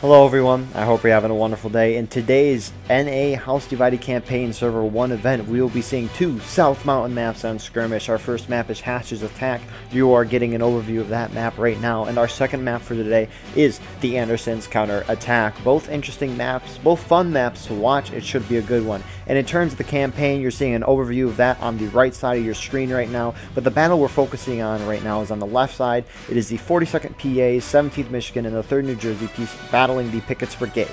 Hello everyone, I hope you're having a wonderful day. In today's NA House Divided Campaign Server 1 event, we will be seeing two South Mountain maps on Skirmish. Our first map is Hatch's Attack. You are getting an overview of that map right now. And our second map for today is the Anderson's Counter Attack. Both interesting maps, both fun maps to watch. It should be a good one. And in terms of the campaign, you're seeing an overview of that on the right side of your screen right now. But the battle we're focusing on right now is on the left side. It is the 42nd PA, 17th Michigan, and the 3rd New Jersey piece battling the Pickett's Brigade.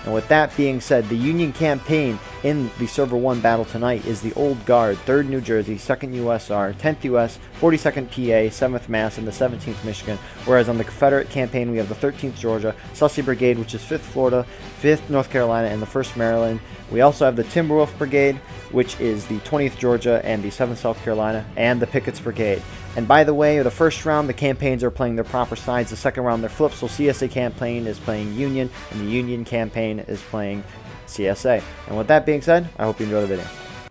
And with that being said, the Union campaign in the Server 1 battle tonight is the Old Guard, 3rd New Jersey, 2nd USR, 10th US, 42nd PA, 7th Mass, and the 17th Michigan. Whereas on the Confederate campaign, we have the 13th Georgia, Sussy Brigade, which is 5th Florida, 5th North Carolina, and the 1st Maryland. We also have the Timberwolf Brigade, which is the 20th Georgia and the 7th South Carolina, and the Pickett's Brigade. And by the way, the first round, the campaigns are playing their proper sides. The second round, they're flipped. So CSA campaign is playing Union, and the Union campaign is playing CSA. And with that being said, I hope you enjoy the video.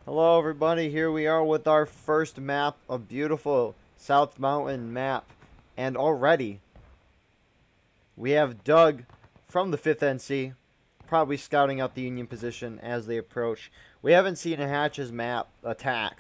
Hello, everybody. Here we are with our first map, a beautiful South Mountain map. And already, we have Doug from the 5th NC, probably scouting out the Union position as they approach. We haven't seen a Hatch's map attack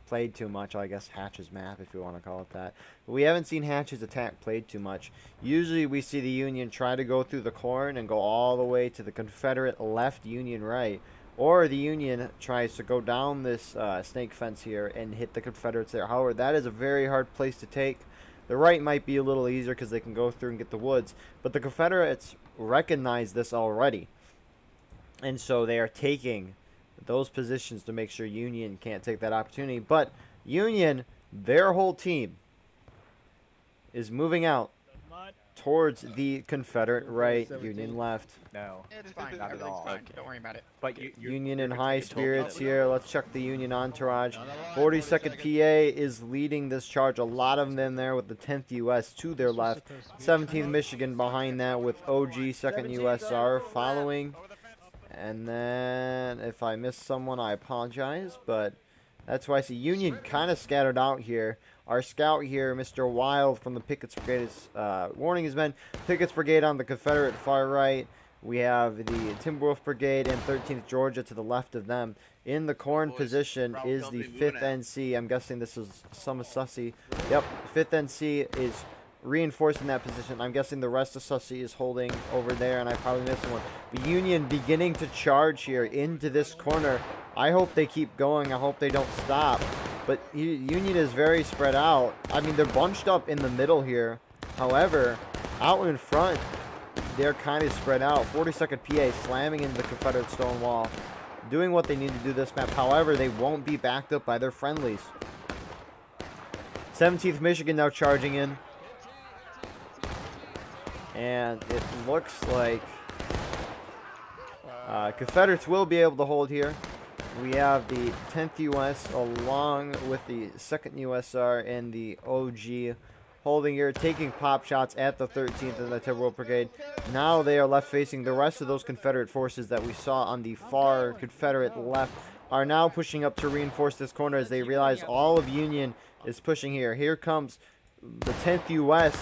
played too much, I guess Hatch's map if you want to call it that. But we haven't seen Hatch's attack played too much. Usually we see the Union try to go through the corn and go all the way to the Confederate left, Union right. Or the Union tries to go down this snake fence here and hit the Confederates there. However, that is a very hard place to take. The right might be a little easier because they can go through and get the woods. But the Confederates recognize this already. And so they are taking those positions to make sure Union can't take that opportunity. But Union, their whole team, is moving out towards the Confederate right, Union left. No, it's fine, not at all. Fine. Don't worry about it. But Union in high spirits here. Let's check the Union entourage. 42nd PA is leading this charge. A lot of them there with the 10th US to their left. 17th Michigan behind that with OG 2nd USR following. And then, if I missed someone, I apologize, but that's why I see Union kind of scattered out here. Our scout here, Mr. Wild from the Pickett's Brigade, is warning his men. Pickett's Brigade on the Confederate far right. We have the Timberwolf Brigade and 13th Georgia to the left of them. In the corn position is the 5th NC. I'm guessing this is some of Sussy. Yep, 5th NC is reinforcing that position. I'm guessing the rest of Sussy is holding over there, and I probably missed one. The Union beginning to charge here into this corner. I hope they keep going. I hope they don't stop. But Union is very spread out. I mean, they're bunched up in the middle here. However, out in front, they're kind of spread out. 42nd PA slamming into the Confederate stone wall, doing what they need to do this map. However, they won't be backed up by their friendlies. 17th Michigan now charging in. And it looks like Confederates will be able to hold here. We have the 10th US along with the 2nd USR and the OG holding here, taking pop shots at the 13th and the Timberwolf Brigade. Now they are left facing. The rest of those Confederate forces that we saw on the far Confederate left are now pushing up to reinforce this corner as they realize all of Union is pushing here. Here comes the 10th US.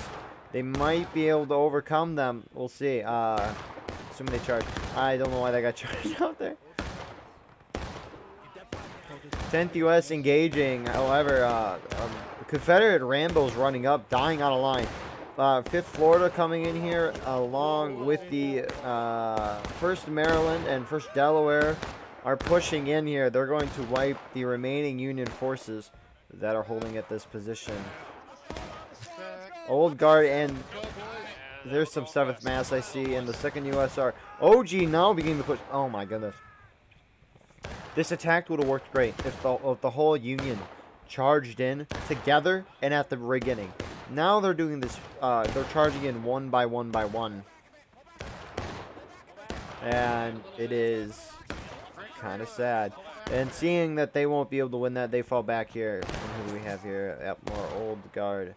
They might be able to overcome them. We'll see. Assuming they charge. I don't know why they got charged out there. 10th US engaging. However, the Confederate Rambo's running up, dying on a line. 5th Florida coming in here along with the 1st Maryland and 1st Delaware are pushing in here. They're going to wipe the remaining Union forces that are holding at this position. Old Guard, and there's some 7th Mass I see, and the 2nd USR. OG now beginning to push. Oh my goodness. This attack would have worked great if the whole Union charged in together and at the beginning. Now they're doing this, they're charging in one by one. And it is kind of sad. And seeing that they won't be able to win that, they fall back here. And who do we have here? Yep, more Old Guard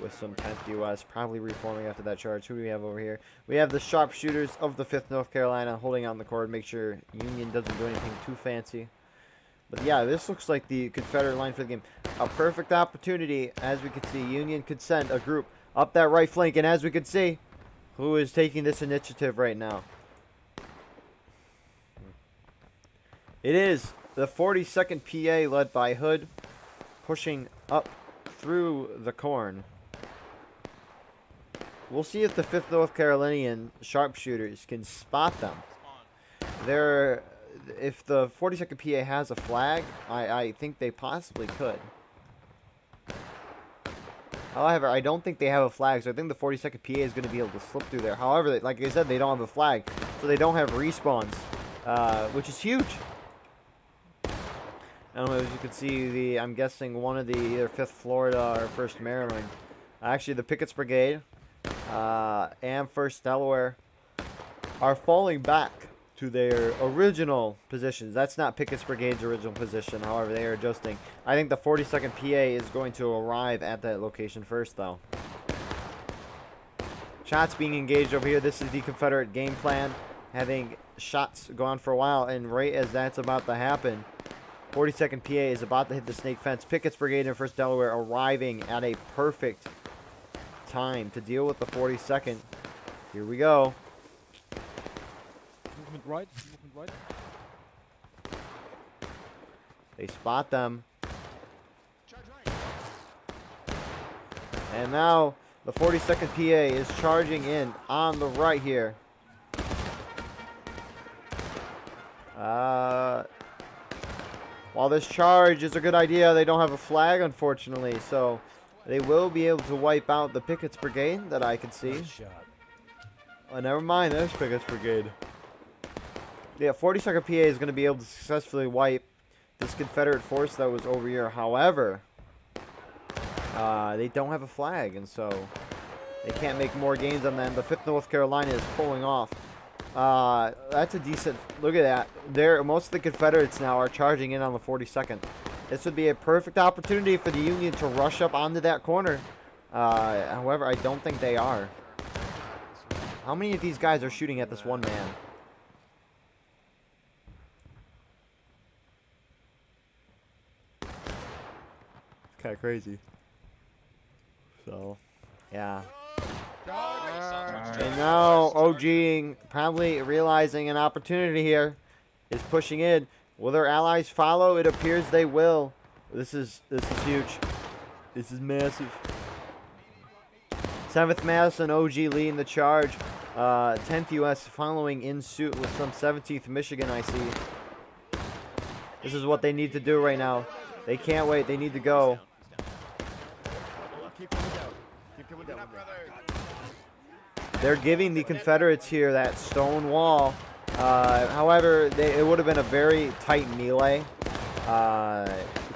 with some 10th US, probably reforming after that charge. Who do we have over here? We have the sharpshooters of the 5th North Carolina holding on the cord, make sure Union doesn't do anything too fancy. But yeah, this looks like the Confederate line for the game. A perfect opportunity, as we can see. Union could send a group up that right flank, and as we can see, Who is taking this initiative right now? It is the 42nd PA led by Hood, pushing up through the corn. We'll see if the 5th North Carolinian sharpshooters can spot them. If the 42nd PA has a flag, I think they possibly could. However, I don't think they have a flag, so I think the 42nd PA is going to be able to slip through there. However, like I said, they don't have a flag, so they don't have respawns, which is huge. I don't know if you can see I'm guessing one of the either 5th Florida or 1st Maryland. Actually, the Pickett's Brigade and 1st Delaware are falling back to their original positions. That's not Pickett's Brigade's original position. However, they are adjusting. I think the 42nd PA is going to arrive at that location first, though. Shots being engaged over here. This is the Confederate game plan, having shots go on for a while, and right as that's about to happen, 42nd PA is about to hit the snake fence. Pickett's Brigade and 1st Delaware arriving at a perfect time to deal with the 42nd. Here we go. Movement right, movement right. They spot them. And now the 42nd PA is charging in on the right here. While this charge is a good idea, they don't have a flag, unfortunately, so they will be able to wipe out the Pickett's Brigade that I can see. Oh, never mind, there's Pickett's Brigade. Yeah, 42nd PA is going to be able to successfully wipe this Confederate force that was over here. However, they don't have a flag, and so they can't make more gains on them. The 5th North Carolina is pulling off. That's a decent look at that. Most of the Confederates now are charging in on the 42nd. This would be a perfect opportunity for the Union to rush up onto that corner. However, I don't think they are. How many of these guys are shooting at this one man? Kind of crazy. So, yeah. And now OGing, probably realizing an opportunity here, is pushing in. Will their allies follow? It appears they will. This is huge. This is massive. 7th Madison OG leading the charge. 10th US following in suit with some 17th Michigan, I see. This is what they need to do right now. They can't wait. They need to go. They're giving the Confederates here that stone wall. However, it would have been a very tight melee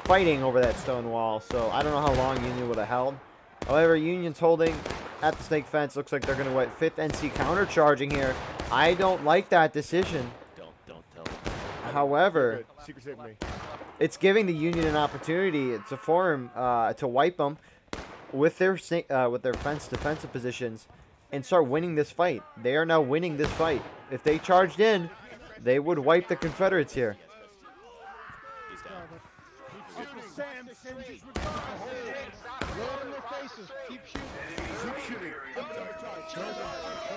fighting over that stone wall. So I don't know how long Union would have held. However, Union's holding at the snake fence. Looks like they're going to what 5th NC counter-charging here. I don't like that decision. Don't tell them. However, it's giving the Union an opportunity to form, to wipe them with their fence defensive positions and start winning this fight. They are now winning this fight. If they charged in, they would wipe the Confederates here.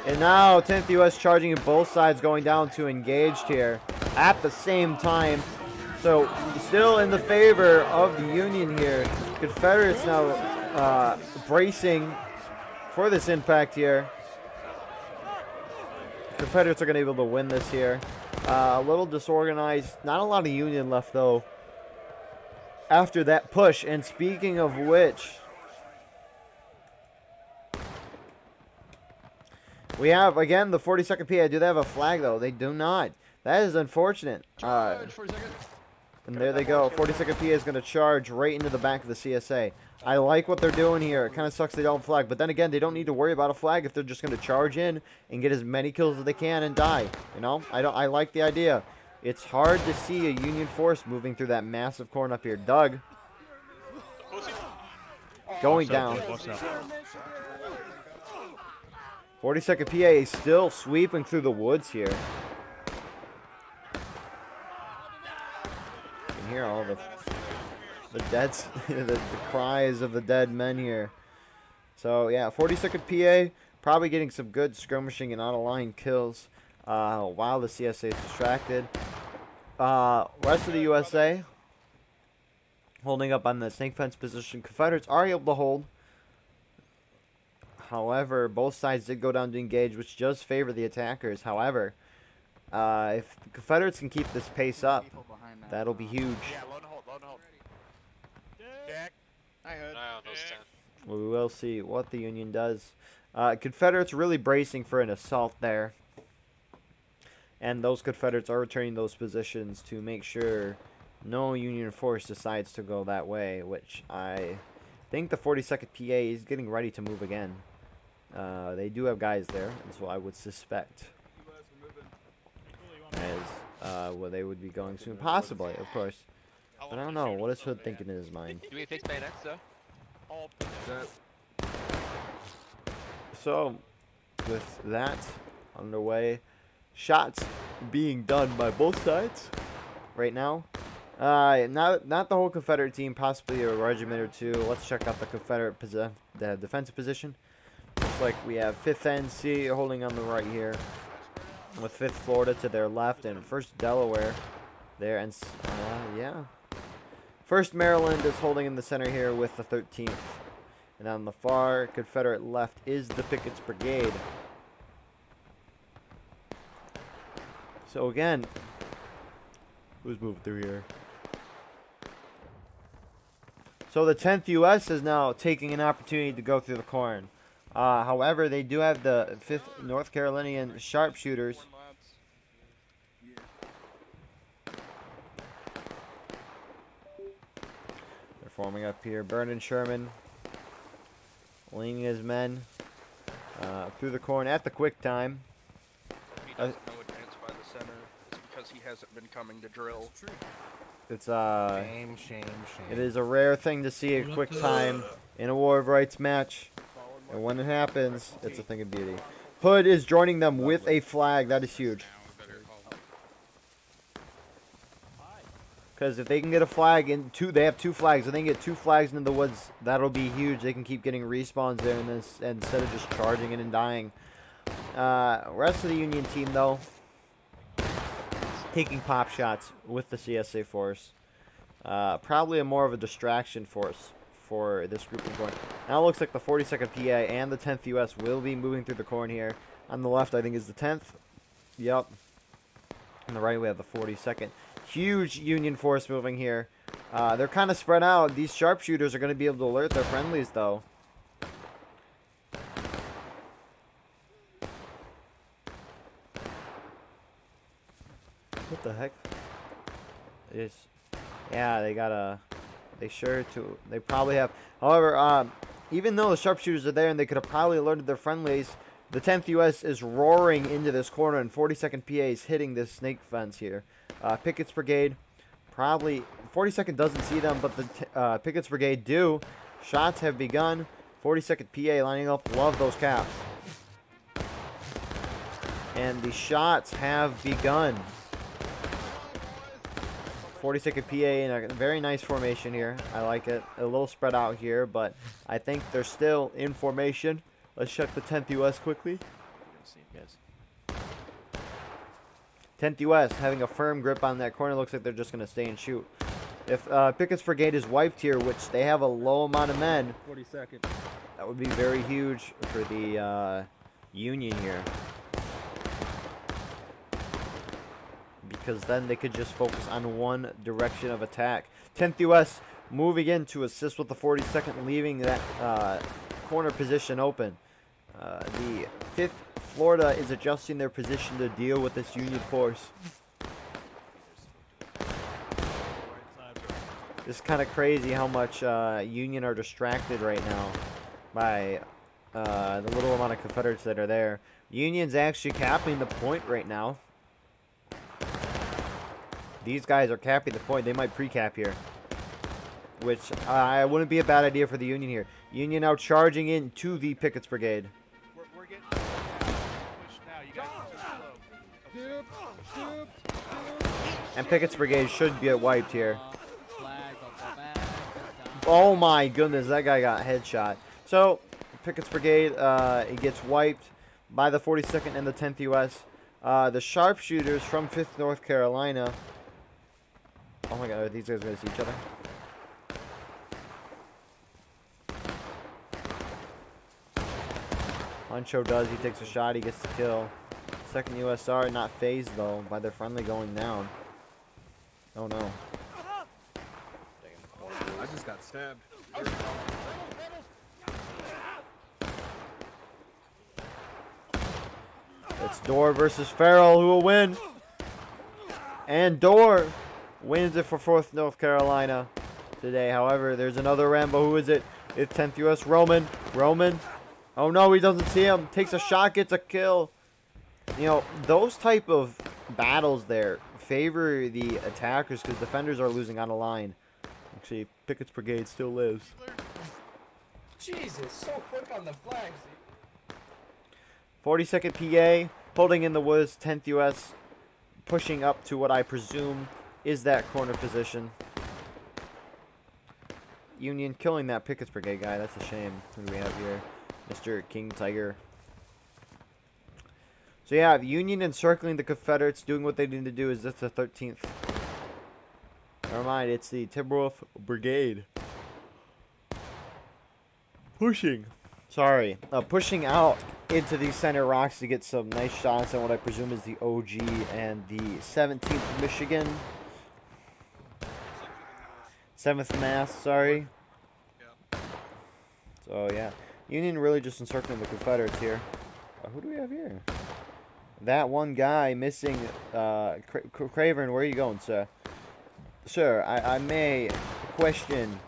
And now 10th US charging in both sides, going down to engaged here at the same time. So still in the favor of the Union here. Confederates now bracing for this impact here. Confederates are going to be able to win this here. A little disorganized. Not a lot of Union left, though, after that push. And speaking of which, we have, again, the 42nd PA. Do they have a flag, though? They do not. That is unfortunate. And there they go. 42nd PA is going to charge right into the back of the CSA. I like what they're doing here. It kind of sucks they don't flag. But then again, they don't need to worry about a flag if they're just going to charge in and get as many kills as they can and die. You know, I like the idea. It's hard to see a Union force moving through that massive corn up here. Doug. Going down. 42nd PA is still sweeping through the woods here. You can hear all the the cries of the dead men here. So yeah, 42nd PA probably getting some good skirmishing and on-a-line kills while the CSA is distracted. Rest of the USA holding up on the snake fence position. Confederates are able to hold. However, both sides did go down to engage, which does favor the attackers. However, if the Confederates can keep this pace up, that'll be huge. Yeah, load and hold, load and hold. Jack. I heard. We will see what the Union does. Confederates really bracing for an assault there. And those Confederates are returning those positions to make sure no Union force decides to go that way, which I think the 42nd PA is getting ready to move again. They do have guys there, and so I would suspect as well, they would be going soon, possibly, of course. But I don't know. What is Hood thinking in his mind? Do we fix bayonets, though? So, with that underway, shots being done by both sides right now. Not the whole Confederate team, possibly a regiment or two. Let's check out the Confederate the defensive position. Looks like we have 5th NC holding on the right here, with 5th Florida to their left, and 1st Delaware there, and yeah. 1st Maryland is holding in the center here with the 13th. And on the far Confederate left is the Pickett's Brigade. So again, who's moving through here? So the 10th U.S. is now taking an opportunity to go through the corn. However, they do have the 5th North Carolinian sharpshooters. They're forming up here. Vernon Sherman leading his men through the corn at the quick time. He doesn't know advance by the center. It's because he hasn't been coming to drill. It's Shame. it is a rare thing to see a quick time in a War of Rights match, and when it happens, it's a thing of beauty. Hood is joining them with a flag. That is huge. Because if they can get a flag in they have 2 flags. If they can get 2 flags into the woods, that'll be huge. They can keep getting respawns there in this instead of just charging in and dying. Rest of the Union team, though, taking pop shots with the CSA force. Probably more of a distraction force for this group of corn. Now it looks like the 42nd PA and the 10th US will be moving through the corn here. On the left, I think, is the 10th. Yep. On the right, we have the 42nd. Huge Union force moving here. They're kind of spread out. These sharpshooters are going to be able to alert their friendlies, though. What the heck? Yeah, they probably have. However, even though the sharpshooters are there and they could have probably alerted their friendlies, the 10th US is roaring into this corner, and 42nd PA is hitting this snake fence here. Pickett's Brigade, probably 42nd doesn't see them, but the Pickett's Brigade do. Shots have begun. 42nd PA lining up. Love those caps. And the shots have begun. 42nd PA in a very nice formation here. I like it. A little spread out here, but I think they're still in formation. Let's check the 10th US quickly. 10th US having a firm grip on that corner. Looks like they're just going to stay and shoot. If Pickett's Brigade is wiped here, which they have a low amount of men, 42nd. that would be very huge for the Union here. Because then they could just focus on one direction of attack. 10th US moving in to assist with the 42nd, leaving that corner position open. The 5th Florida is adjusting their position to deal with this Union force. It's kind of crazy how much Union are distracted right now by the little amount of Confederates that are there. Union's actually capping the point right now. These guys are capping the point. They might pre-cap here, which wouldn't be a bad idea for the Union here. Union now charging into the Pickett's Brigade. We're getting pushed now. You guys are so slow. And Pickett's Brigade should get wiped here. Oh my goodness, that guy got headshot. So, Pickett's Brigade, it gets wiped by the 42nd and the 10th U.S. The sharpshooters from 5th North Carolina. Oh my god, are these guys going to see each other? Huncho does, he takes a shot, he gets the kill. 2nd USR not phased though by their friendly going down. Oh no. I just got stabbed. It's Dorr versus Farrell, who will win. And Dorr wins it for 4th North Carolina today. However, there's another Rambo. Who is it? It's 10th U.S. Roman. Roman. Oh no, he doesn't see him. Takes a shot, gets a kill. You know, those type of battles there favor the attackers because defenders are losing on a line. Actually, Pickett's Brigade still lives. Jesus, so quick on the flags. 42nd PA, holding in the woods, 10th U.S. pushing up to what I presume is that corner position. Union killing that Pickett's Brigade guy. That's a shame. Who do we have here? Mr. King Tiger. So yeah, the Union encircling the Confederates, doing what they need to do. Is this the 13th? Never mind, it's the Timberwolf Brigade. Pushing out into these center rocks to get some nice shots on what I presume is the OG and the 17th Michigan. 7th Mass, sorry. So yeah, Union really just encircling the Confederates here. Who do we have here? That one guy missing, Craven, where are you going, sir? Sir, I may question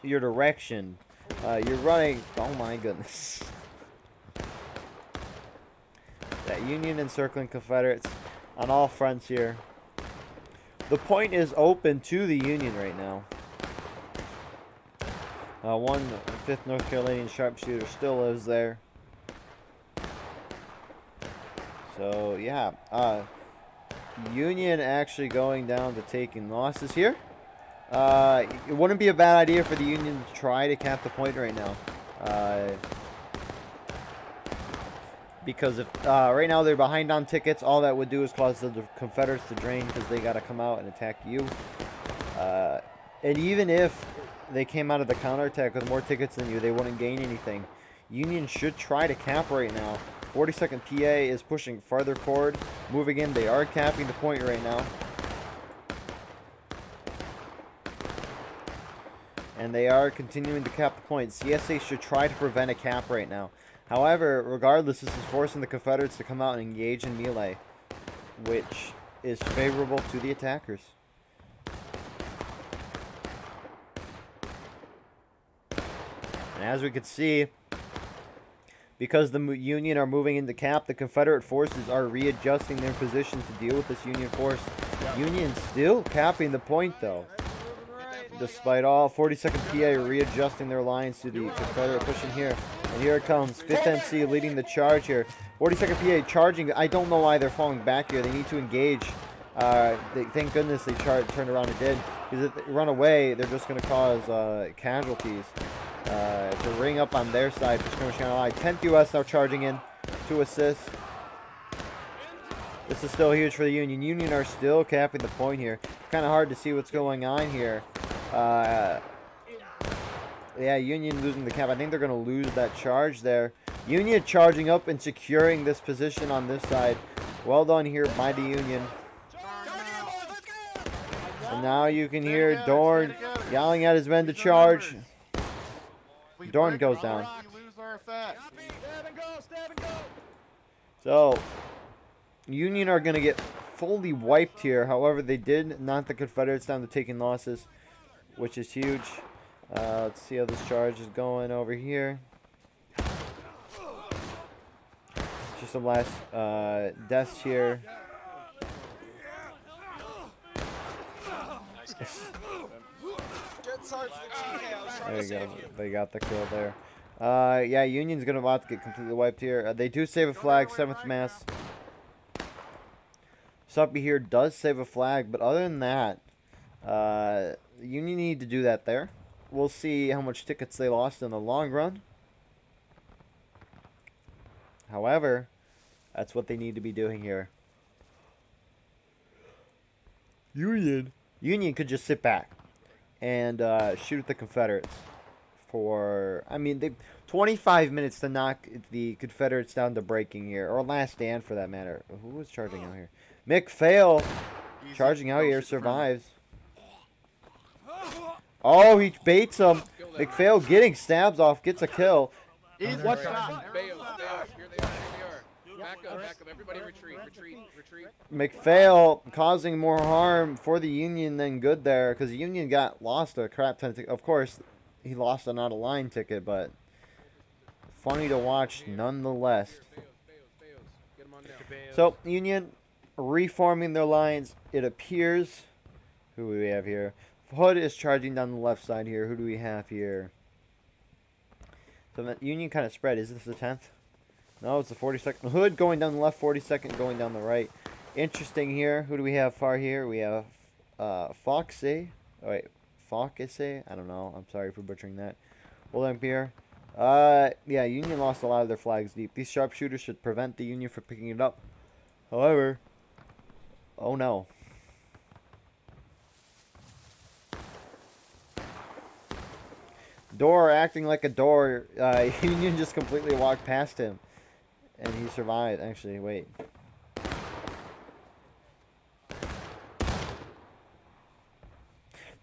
your direction. You're running, oh my goodness. That Union encircling Confederates on all fronts here. The point is open to the Union right now. One 5th North Carolinian sharpshooter still lives there. So yeah, Union actually going down to taking losses here. It wouldn't be a bad idea for the Union to try to cap the point right now. Because if right now they're behind on tickets, all that would do is cause the Confederates to drain because they got to come out and attack you. And even if they came out of the counterattack with more tickets than you, they wouldn't gain anything. Union should try to cap right now. 42nd PA is pushing farther forward, moving in. They are capping the point right now. And they are continuing to cap the point. CSA should try to prevent a cap right now. However, regardless, this is forcing the Confederates to come out and engage in melee, which is favorable to the attackers. And as we can see, because the Union are moving into cap, the Confederate forces are readjusting their position to deal with this Union force. Union still capping the point, though. Despite all, 42nd PA readjusting their lines to the Confederate pushing here. And here it comes. 5th NC leading the charge here. 42nd PA charging. I don't know why they're falling back here. They need to engage. Thank goodness they turned around and did. Because if they run away, they're just going to cause casualties. To ring up on their side for skirmishing on the line. 10th U.S. now charging in to assist. This is still huge for the Union. Union are still capping the point here. Kind of hard to see what's going on here. Yeah, Union losing the cap. I think they're going to lose that charge there. Union charging up and securing this position on this side. Well done here by the Union. And now you can hear Dorn yelling at his men to charge. Dorn goes down. So, Union are going to get fully wiped here. However, they did knock the Confederates down to taking losses, which is huge. Let's see how this charge is going over here. Just some last deaths here. There you go. They got the kill there. Yeah, Union's gonna about to get completely wiped here. They do save a flag, 7th Mass. Suppy here does save a flag, but other than that, Union need to do that there. We'll see how much tickets they lost in the long run. However, that's what they need to be doing here. Union could just sit back and shoot at the Confederates for, I mean, they 25 minutes to knock the Confederates down to breaking here, or last stand for that matter. Who was charging out here? McPhail charging out here, survives. Oh, he baits him. McPhail getting stabs off, gets a kill. What's Fails, that? fails. Here they are. Back up. Everybody retreat. McPhail causing more harm for the Union than good there, because the Union got lost a crap ton. Of course, he lost an out of line ticket, but funny to watch nonetheless. Get him on down. So Union reforming their lines. It appears. Who do we have here? Hood is charging down the left side here. Who do we have here? So the Union kind of spread. Is this the 10th? No, it's the 42nd. Hood going down the left, 42nd going down the right. Interesting here. Who do we have far here? We have Foxy. Oh, wait, Foxy? I don't know. I'm sorry for butchering that. Hold up here. Yeah, Union lost a lot of their flags deep. These sharpshooters should prevent the Union from picking it up. However, oh no. Door acting like a door. Union just completely walked past him. And he survived. Actually, wait.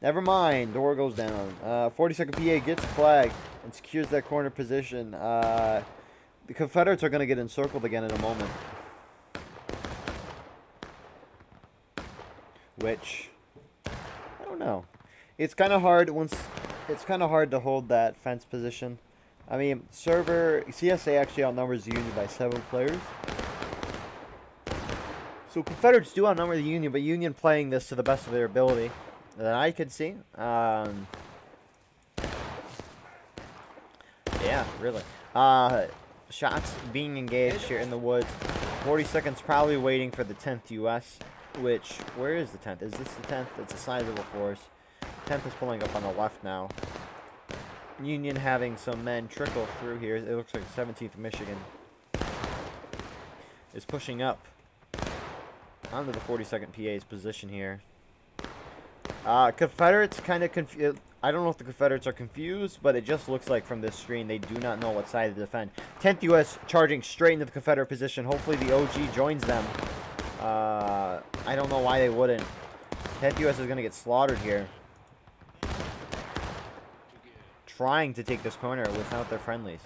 Never mind. Door goes down. 42nd PA gets a flag and secures that corner position. The Confederates are going to get encircled again in a moment. Which, I don't know. It's kind of hard once. It's kind of hard to hold that fence position. I mean, CSA actually outnumbers the Union by 7 players. So Confederates do outnumber the Union, but Union playing this to the best of their ability that I could see. Yeah, really. Shots being engaged here in the woods. 40 seconds probably waiting for the 10th U.S., which, where is the 10th? Is this the 10th? It's a sizable force. 10th is pulling up on the left now. Union having some men trickle through here. It looks like 17th Michigan is pushing up onto the 42nd PA's position here. Confederates kind of confused. I don't know if the Confederates are confused, but it just looks like from this screen they do not know what side to defend. 10th U.S. charging straight into the Confederate position. Hopefully the OG joins them. I don't know why they wouldn't. 10th U.S. is going to get slaughtered here. Trying to take this corner without their friendlies.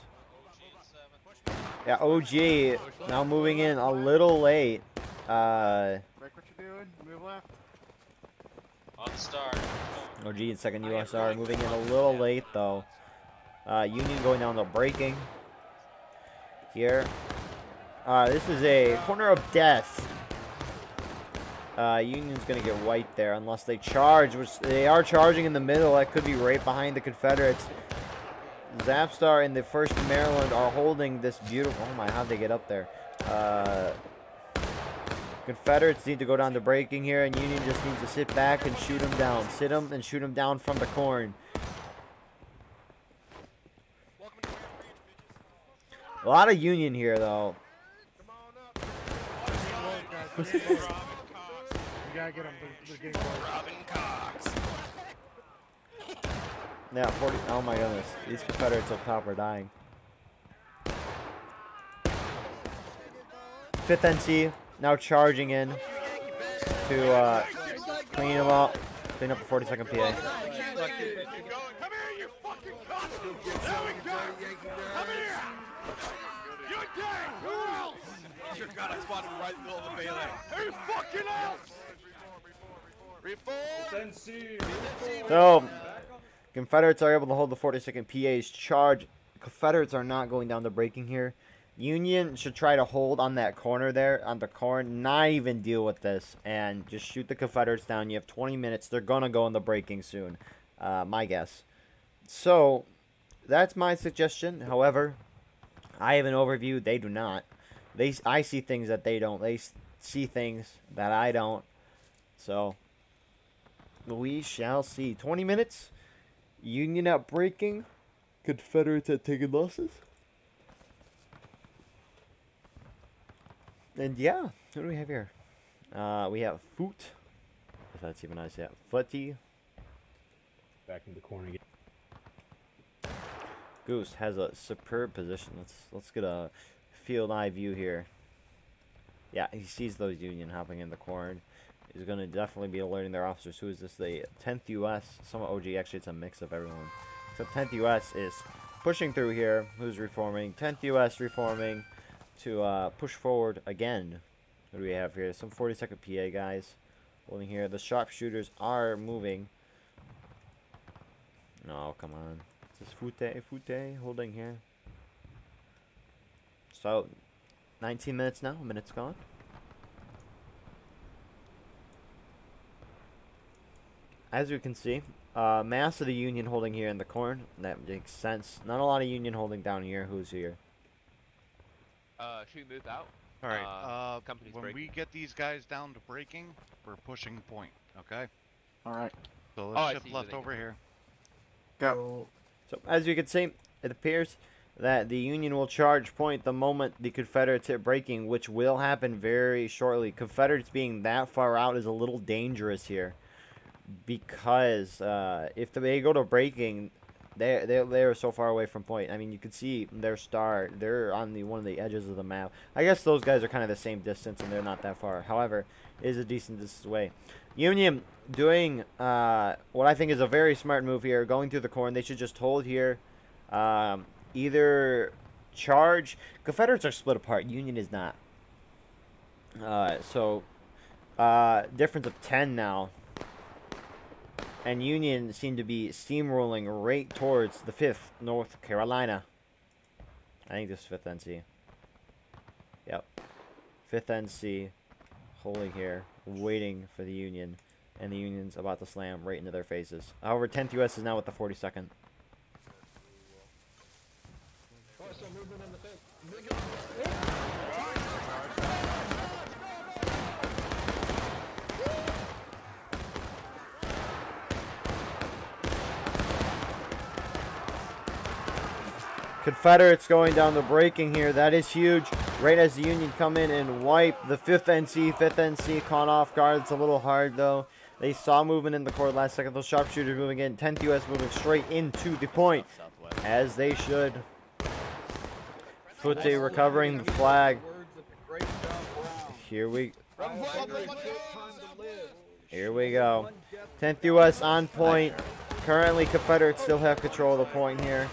Yeah, OG now moving in a little late. Rick, what you doing? Move left. On the star. OG and 2nd USR moving in a little late though. Union going down to breaking here. This is a corner of death. Union's going to get wiped there unless they charge, which they are charging in the middle. That could be right behind the Confederates. Zapstar and the 1st Maryland are holding this beautiful... Oh my, how'd they get up there? Confederates need to go down to breaking here, and Union just needs to sit back and shoot them down. Sit them and shoot them down from the corn. A lot of Union here, though. You gotta get him. They're getting close. Yeah, 40. Oh my goodness. These Confederates up top are dying. 5th NC now charging in to clean them up. Clean up the 42nd PA. Come here, you fucking cunt! There we go! Come here! You're dead! Who else? Your God, I spotted him right in the middle of the melee. Who fucking else? So, Confederates are able to hold the 42nd PA's charge. Confederates are not going down to breaking here. Union should try to hold on that corner there, on the corn, not even deal with this, and just shoot the Confederates down. You have 20 minutes. They're going to go in the breaking soon, my guess. So, that's my suggestion. However, I have an overview. They do not. I see things that they don't. They see things that I don't. So, we shall see. 20 minutes. Union out breaking. Confederates at taking losses. And yeah, what do we have here? We have Foot. If that's even nice, yeah. Footy. Back in the corner again. Goose has a superb position. Let's get a field eye view here. Yeah, he sees those Union hopping in the corn. He's going to definitely be alerting their officers. Who is this? The 10th U.S. Some OG. Actually, it's a mix of everyone. Except 10th U.S. is pushing through here. Who's reforming? 10th U.S. reforming to push forward again. What do we have here? Some 42nd PA guys holding here. The sharpshooters are moving. No, come on. Is this Fute holding here? So, 19 minutes now. A minute's gone. As you can see, mass of the Union holding here in the corn. That makes sense. Not a lot of Union holding down here. Who's here? Should we move out? All right. Company's when breaking. we get these guys down to breaking, we're pushing point. Okay. All right. So I let's see shift you left there. over here. Go. So, as you can see, it appears that the Union will charge point the moment the Confederates hit breaking, which will happen very shortly. Confederates being that far out is a little dangerous here, because if they go to breaking, they're so far away from point. I mean, you can see their star. They're on one of the edges of the map. I guess those guys are kind of the same distance, and they're not that far. However, it is a decent distance away. Union doing what I think is a very smart move here, going through the corn. They should just hold here. Either charge. Confederates are split apart. Union is not. Difference of 10 now. And Union seem to be steamrolling right towards the 5th North Carolina. I think this is 5th NC. Yep. 5th NC holding here, waiting for the Union. And the Union's about to slam right into their faces. However, 10th U.S. is now with the 42nd. Confederates going down the breaking here. That is huge. Right as the Union come in and wipe the 5th NC. 5th NC caught off guard. It's a little hard, though. They saw movement in the court last second. Those sharpshooters moving in. 10th U.S. moving straight into the point, as they should. Fute recovering the flag. Here we go. 10th U.S. on point. Currently, Confederates still have control of the point here.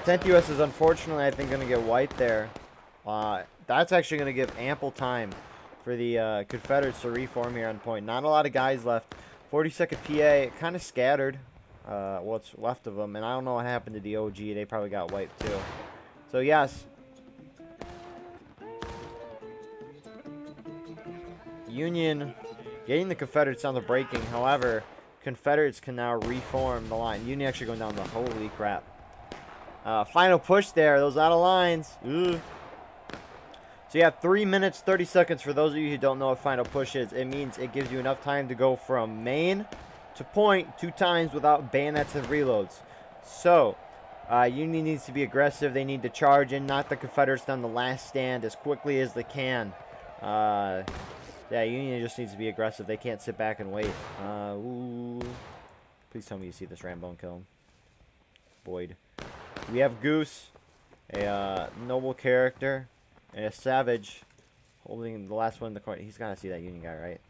10th U.S. is unfortunately, I think, going to get wiped there. That's actually going to give ample time for the Confederates to reform here on point. Not a lot of guys left. 42nd PA, kind of scattered. What's left of them. And I don't know what happened to the OG. They probably got wiped too. So, yes. Union getting the Confederates on the breaking. However, Confederates can now reform the line. Union actually going down the holy crap. Final push there. Those out of lines. Ugh. So you have 3 minutes, 30 seconds. For those of you who don't know what final push is, it means it gives you enough time to go from main to point 2 times without bayonets and reloads. So, Union needs to be aggressive. They need to charge in, knock the Confederates down the last stand as quickly as they can. Yeah, Union just needs to be aggressive. They can't sit back and wait. Ooh. Please tell me you see this Rambone kill him. Boyd. We have Goose, a noble character, and a savage holding the last one in the corner. He's got to see that Union guy, right?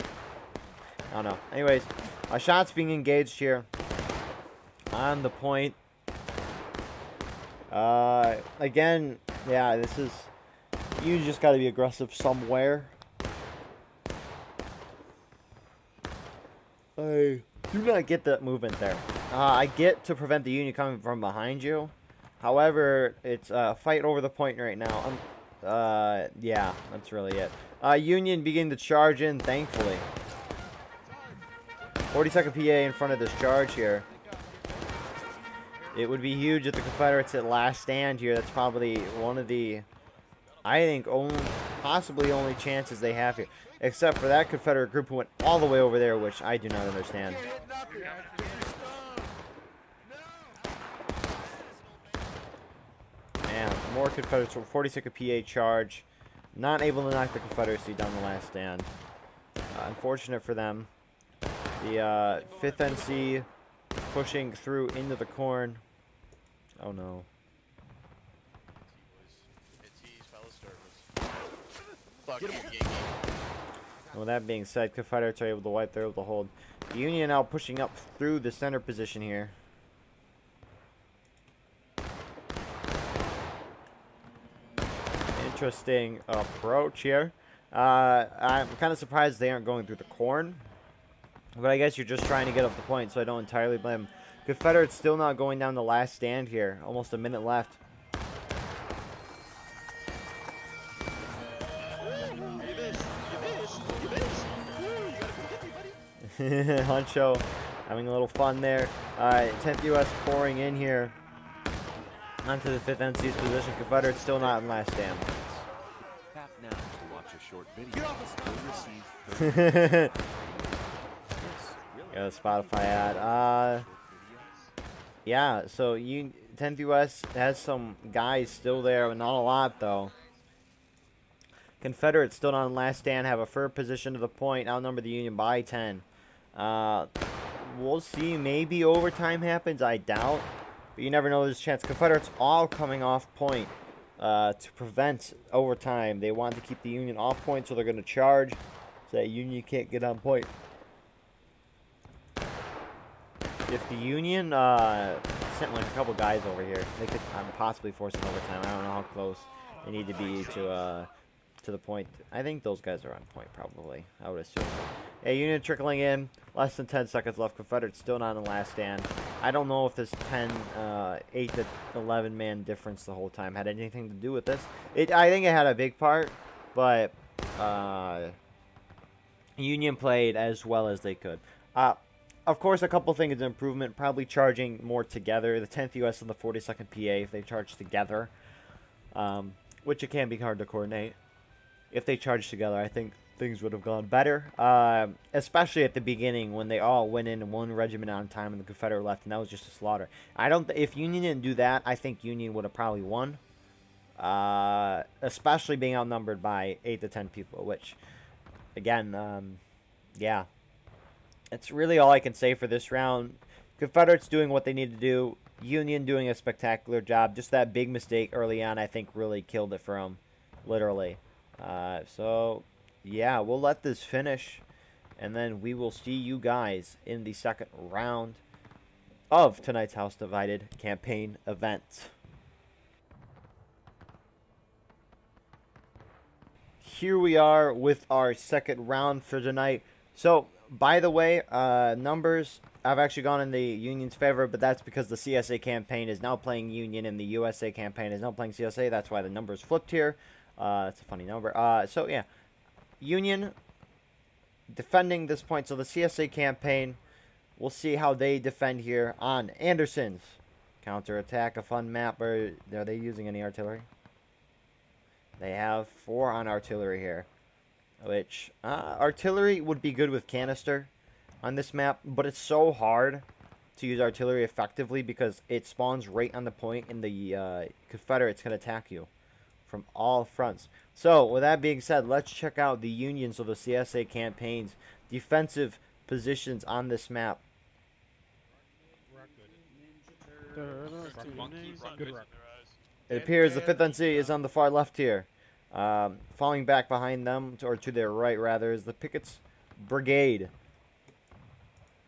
I don't know. Anyways, shots being engaged here on the point. Again, yeah, this is... You just got to be aggressive somewhere. I do not get that movement there. I get to prevent the Union coming from behind you. However, it's a fight over the point right now. Yeah, that's really it. Union beginning to charge in, thankfully. 42nd PA in front of this charge here. It would be huge if the Confederates at last stand here. That's probably one of the, I think, possibly only chances they have here. Except for that Confederate group who went all the way over there, which I do not understand. Man, more Confederates. 42nd PA charge. Not able to knock the Confederacy down the last stand. Unfortunate for them. The 5th NC pushing through into the corn. Oh no. Well, that being said, Confederates are able to wipe. They're able to hold. The Union now pushing up through the center position here. Interesting approach here. I'm kind of surprised they aren't going through the corn. But I guess you're just trying to get up the point, so I don't entirely blame them. Confederates still not going down the last stand here. Almost a minute left. Huncho having a little fun there. 10th US pouring in here onto the 5th NC's position. Confederates still not in last stand. Tap now to watch a short video. You'll receive Got a Spotify ad. Yeah, so 10th US has some guys still there, but not a lot though. Confederates still not in last stand, have a firm position to the point, outnumber the Union by 10. We'll see. Maybe overtime happens. I doubt. But you never know. There's a chance. Confederates all coming off point to prevent overtime. They want to keep the Union off point, so they're going to charge so that Union can't get on point. If the Union sent like a couple guys over here, they could possibly force an overtime. I don't know how close they need to be to the point. I think those guys are on point probably. I would assume. Yeah, Union trickling in. Less than 10 seconds left. Confederates still not in the last stand. I don't know if this 8 to 11 man difference the whole time had anything to do with this. I think it had a big part, but Union played as well as they could. Of course, a couple things of improvement. Probably charging more together. The 10th US and the 42nd PA, if they charge together, which it can be hard to coordinate. If they charged together, I think things would have gone better, especially at the beginning when they all went in one regiment on time and the Confederate left, and that was just a slaughter. If Union didn't do that, I think Union would have probably won, especially being outnumbered by 8 to 10 people, which, again, yeah, that's really all I can say for this round. Confederates doing what they need to do, Union doing a spectacular job. Just that big mistake early on, I think, really killed it for them, literally. So yeah, we'll let this finish, and then we will see you guys in the second round of tonight's House Divided campaign event. Here we are with our second round for tonight. So, by the way, numbers, I've actually gone in the Union's favor, but that's because the CSA campaign is now playing Union and the USA campaign is now playing CSA. That's why the numbers flipped here. It's a funny number. So, yeah. Union defending this point. So the CSA campaign, we'll see how they defend here on Anderson's counterattack. A fun map. Are they using any artillery? They have 4 on artillery here, which artillery would be good with canister on this map, but it's so hard to use artillery effectively because it spawns right on the point and the Confederates can attack you from all fronts. So, with that being said, let's check out the Union's of the CSA campaign's defensive positions on this map. It appears the 5th NC is on the far left here. Falling back behind them, or to their right rather, is the Pickett's Brigade.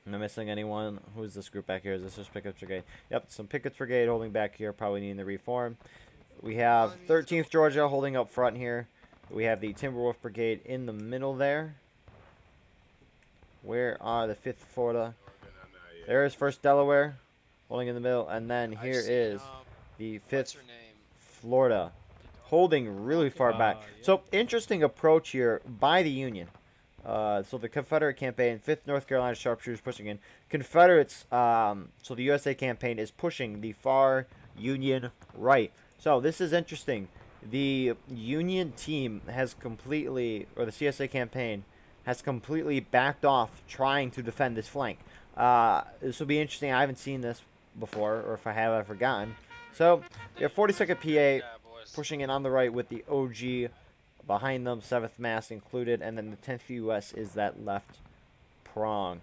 Am I missing anyone? Who is this group back here? Is this just Pickett's Brigade? Yep, some Pickett's Brigade holding back here, probably needing to reform. We have 13th Georgia holding up front here. We have the Timberwolf Brigade in the middle there. Where are the 5th Florida? There is 1st Delaware holding in the middle. And then here is the 5th Florida holding really far back. So, interesting approach here by the Union. So, the Confederate campaign, 5th North Carolina Sharpshooters pushing in. Confederates, so the USA campaign is pushing the far Union right. So, this is interesting. The Union team has completely, or the CSA campaign, has completely backed off trying to defend this flank. This will be interesting. I haven't seen this before, or if I have, I've forgotten. So, we have 42nd PA pushing in on the right with the OG behind them, 7th Mass included, and then the 10th U.S. is that left prong.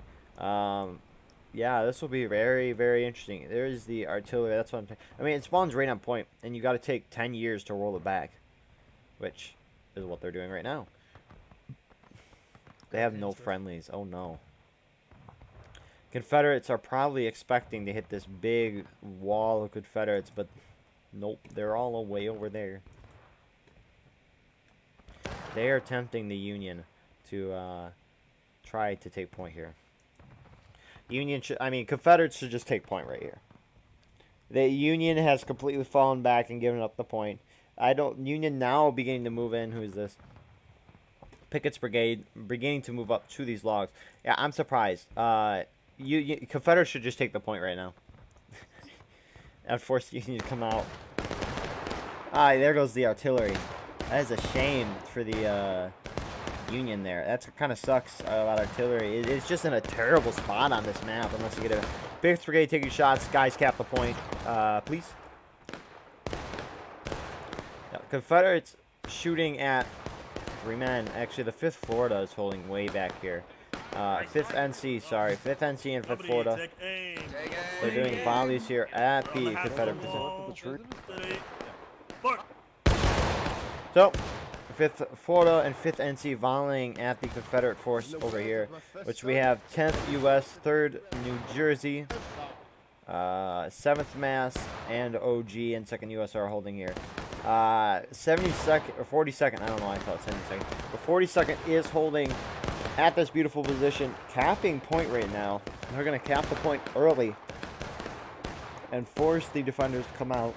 Yeah, this will be very, very interesting. There's the artillery. That's what I mean, it spawns right on point, and you got to take 10 years to roll it back, which is what they're doing right now. They have no friendlies. Oh, no. Confederates are probably expecting to hit this big wall of Confederates, but nope, they're all way over there. They are tempting the Union to try to take point here. Confederates should just take point right here. The Union has completely fallen back and given up the point. Union now beginning to move in. Who is this? Pickett's brigade beginning to move up to these logs. Yeah, I'm surprised. Confederates should just take the point right now. And force the Union to come out. There goes the artillery. That is a shame for the Union there. That kind of sucks about artillery. It's just in a terrible spot on this map unless you get a big brigade taking shots. Guys, cap the point, please. Yeah, Confederates shooting at 3 men. Actually, the 5th Florida is holding way back here. 5th NC, sorry. 5th NC and 5th Florida. They're doing volleys here at the Confederate position. So, 5th Florida and 5th NC volleying at the Confederate force over here, which we have 10th U.S., 3rd New Jersey, 7th Mass, and OG and 2nd U.S. are holding here. 72nd, or 42nd, I don't know why I thought 72nd, but 42nd is holding at this beautiful position, capping point right now. They're going to cap the point early and force the defenders to come out.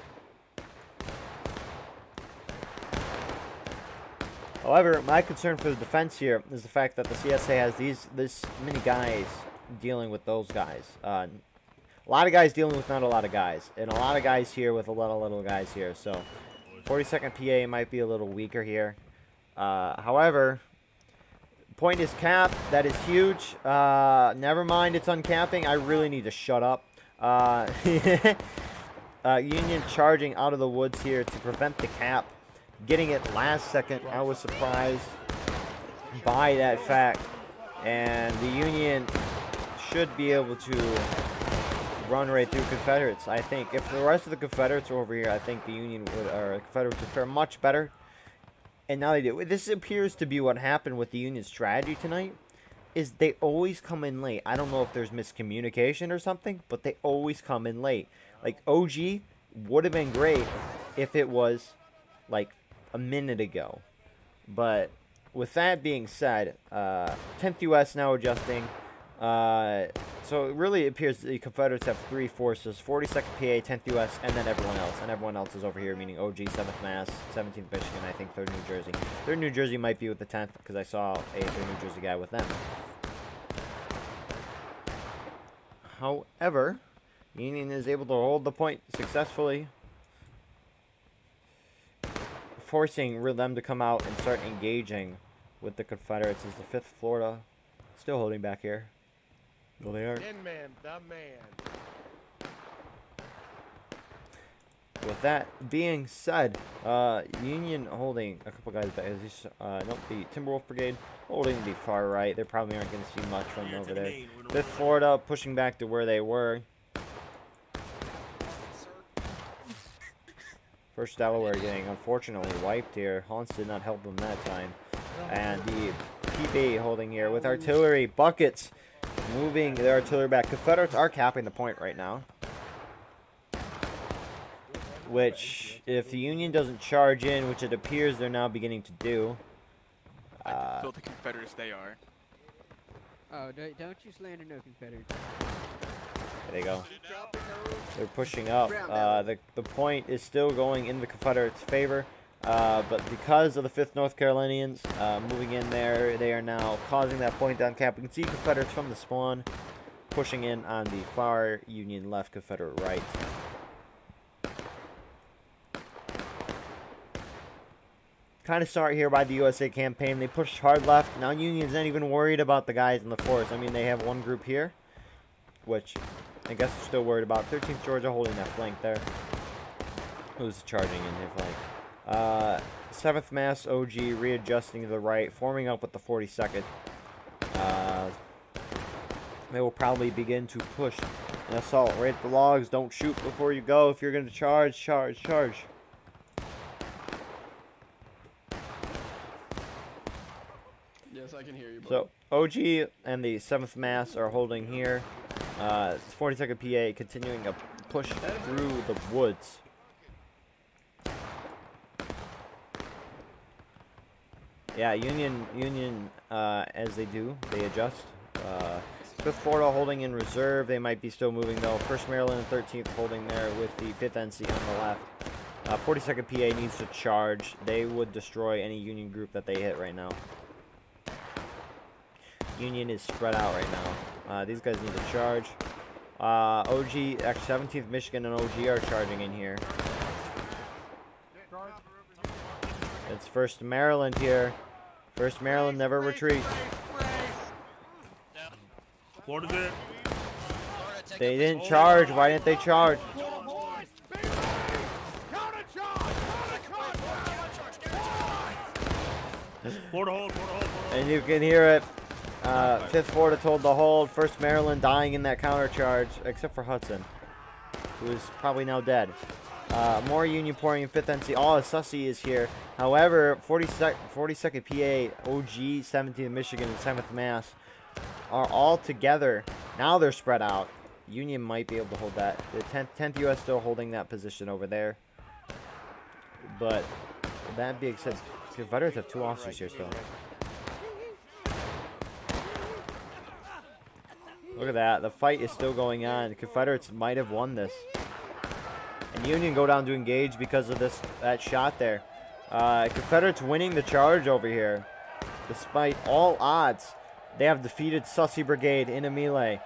However, my concern for the defense here is the fact that the CSA has this many guys dealing with those guys. A lot of guys dealing with not a lot of guys. And a lot of guys here with a lot of little guys here. So, 42nd PA might be a little weaker here. However, point is capped. That is huge. Never mind, it's uncapping. I really need to shut up. Union charging out of the woods here to prevent the cap. Getting it last second. I was surprised by that fact. And the Union should be able to run right through Confederates. I think if the rest of the Confederates are over here, I think the Union would, or Confederates would fare much better. And now they do. This appears to be what happened with the Union strategy tonight. Is they always come in late. I don't know if there's miscommunication or something, but they always come in late. Like OG would have been great if it was like a minute ago. But with that being said, 10th U.S. now adjusting. So it really appears the Confederates have 3 forces, 42nd PA, 10th U.S., and then everyone else. And everyone else is over here, meaning OG, 7th Mass, 17th Michigan, I think 3rd New Jersey. 3rd New Jersey might be with the 10th because I saw a 3rd New Jersey guy with them. However, Union is able to hold the point successfully, forcing them to come out and start engaging with the Confederates. Is the 5th Florida still holding back here? No, they are. Man, the man. With that being said, Union holding a couple guys back. Nope, the Timberwolf Brigade holding the far right. They probably aren't going to see much from over there. 5th Florida pushing back to where they were. First Delaware getting unfortunately wiped here. Haunts did not help them that time. And the PB holding here with artillery buckets, moving their artillery back. Confederates are capping the point right now. Which, if the Union doesn't charge in, which it appears they're now beginning to do. I told the Confederates they are. Oh, don't you slander no Confederates. There they go. They're pushing up. The point is still going in the Confederates' favor. But because of the 5th North Carolinians moving in there, they are now causing that point down cap. We can see Confederates from the spawn pushing in on the far Union left, Confederate right. Kind of start here by the USA campaign. They pushed hard left. Now Union's not even worried about the guys in the force. I mean, they have one group here, which I guess they're still worried about. 13th Georgia holding that flank there. Who's charging in their flank? 7th Mass OG readjusting to the right, forming up with the 42nd. They will probably begin to push an assault right at the logs. Don't shoot before you go. If you're going to charge, charge, charge. Yes, I can hear you, So, OG and the 7th Mass are holding here. 42nd PA continuing a push through the woods. Yeah, Union, as they do, they adjust. 5th Florida holding in reserve. They might be still moving, though. 1st Maryland and 13th holding there with the 5th NC on the left. 42nd PA needs to charge. They would destroy any Union group that they hit right now. Union is spread out right now. These guys need to charge. OG, actually 17th Michigan and OG are charging in here. It's 1st Maryland here. 1st Maryland never retreats. Florida's in. They didn't charge. Why didn't they charge? Florida hold, Florida hold, Florida hold. And you can hear it. 5th Florida told the hold. 1st Maryland dying in that counter charge, except for Hudson, who is probably now dead. More Union pouring in 5th NC. All of Sussy is here. However, 42nd PA, OG, 17th Michigan, and 7th Mass are all together. Now they're spread out. Union might be able to hold that. The 10th US still holding that position over there. But that being said, Confederates have 2 officers here still. Look at that. The fight is still going on. The Confederates might have won this. And Union go down to engage because of that shot there. Confederates winning the charge over here. Despite all odds, they have defeated Sussy Brigade in a melee.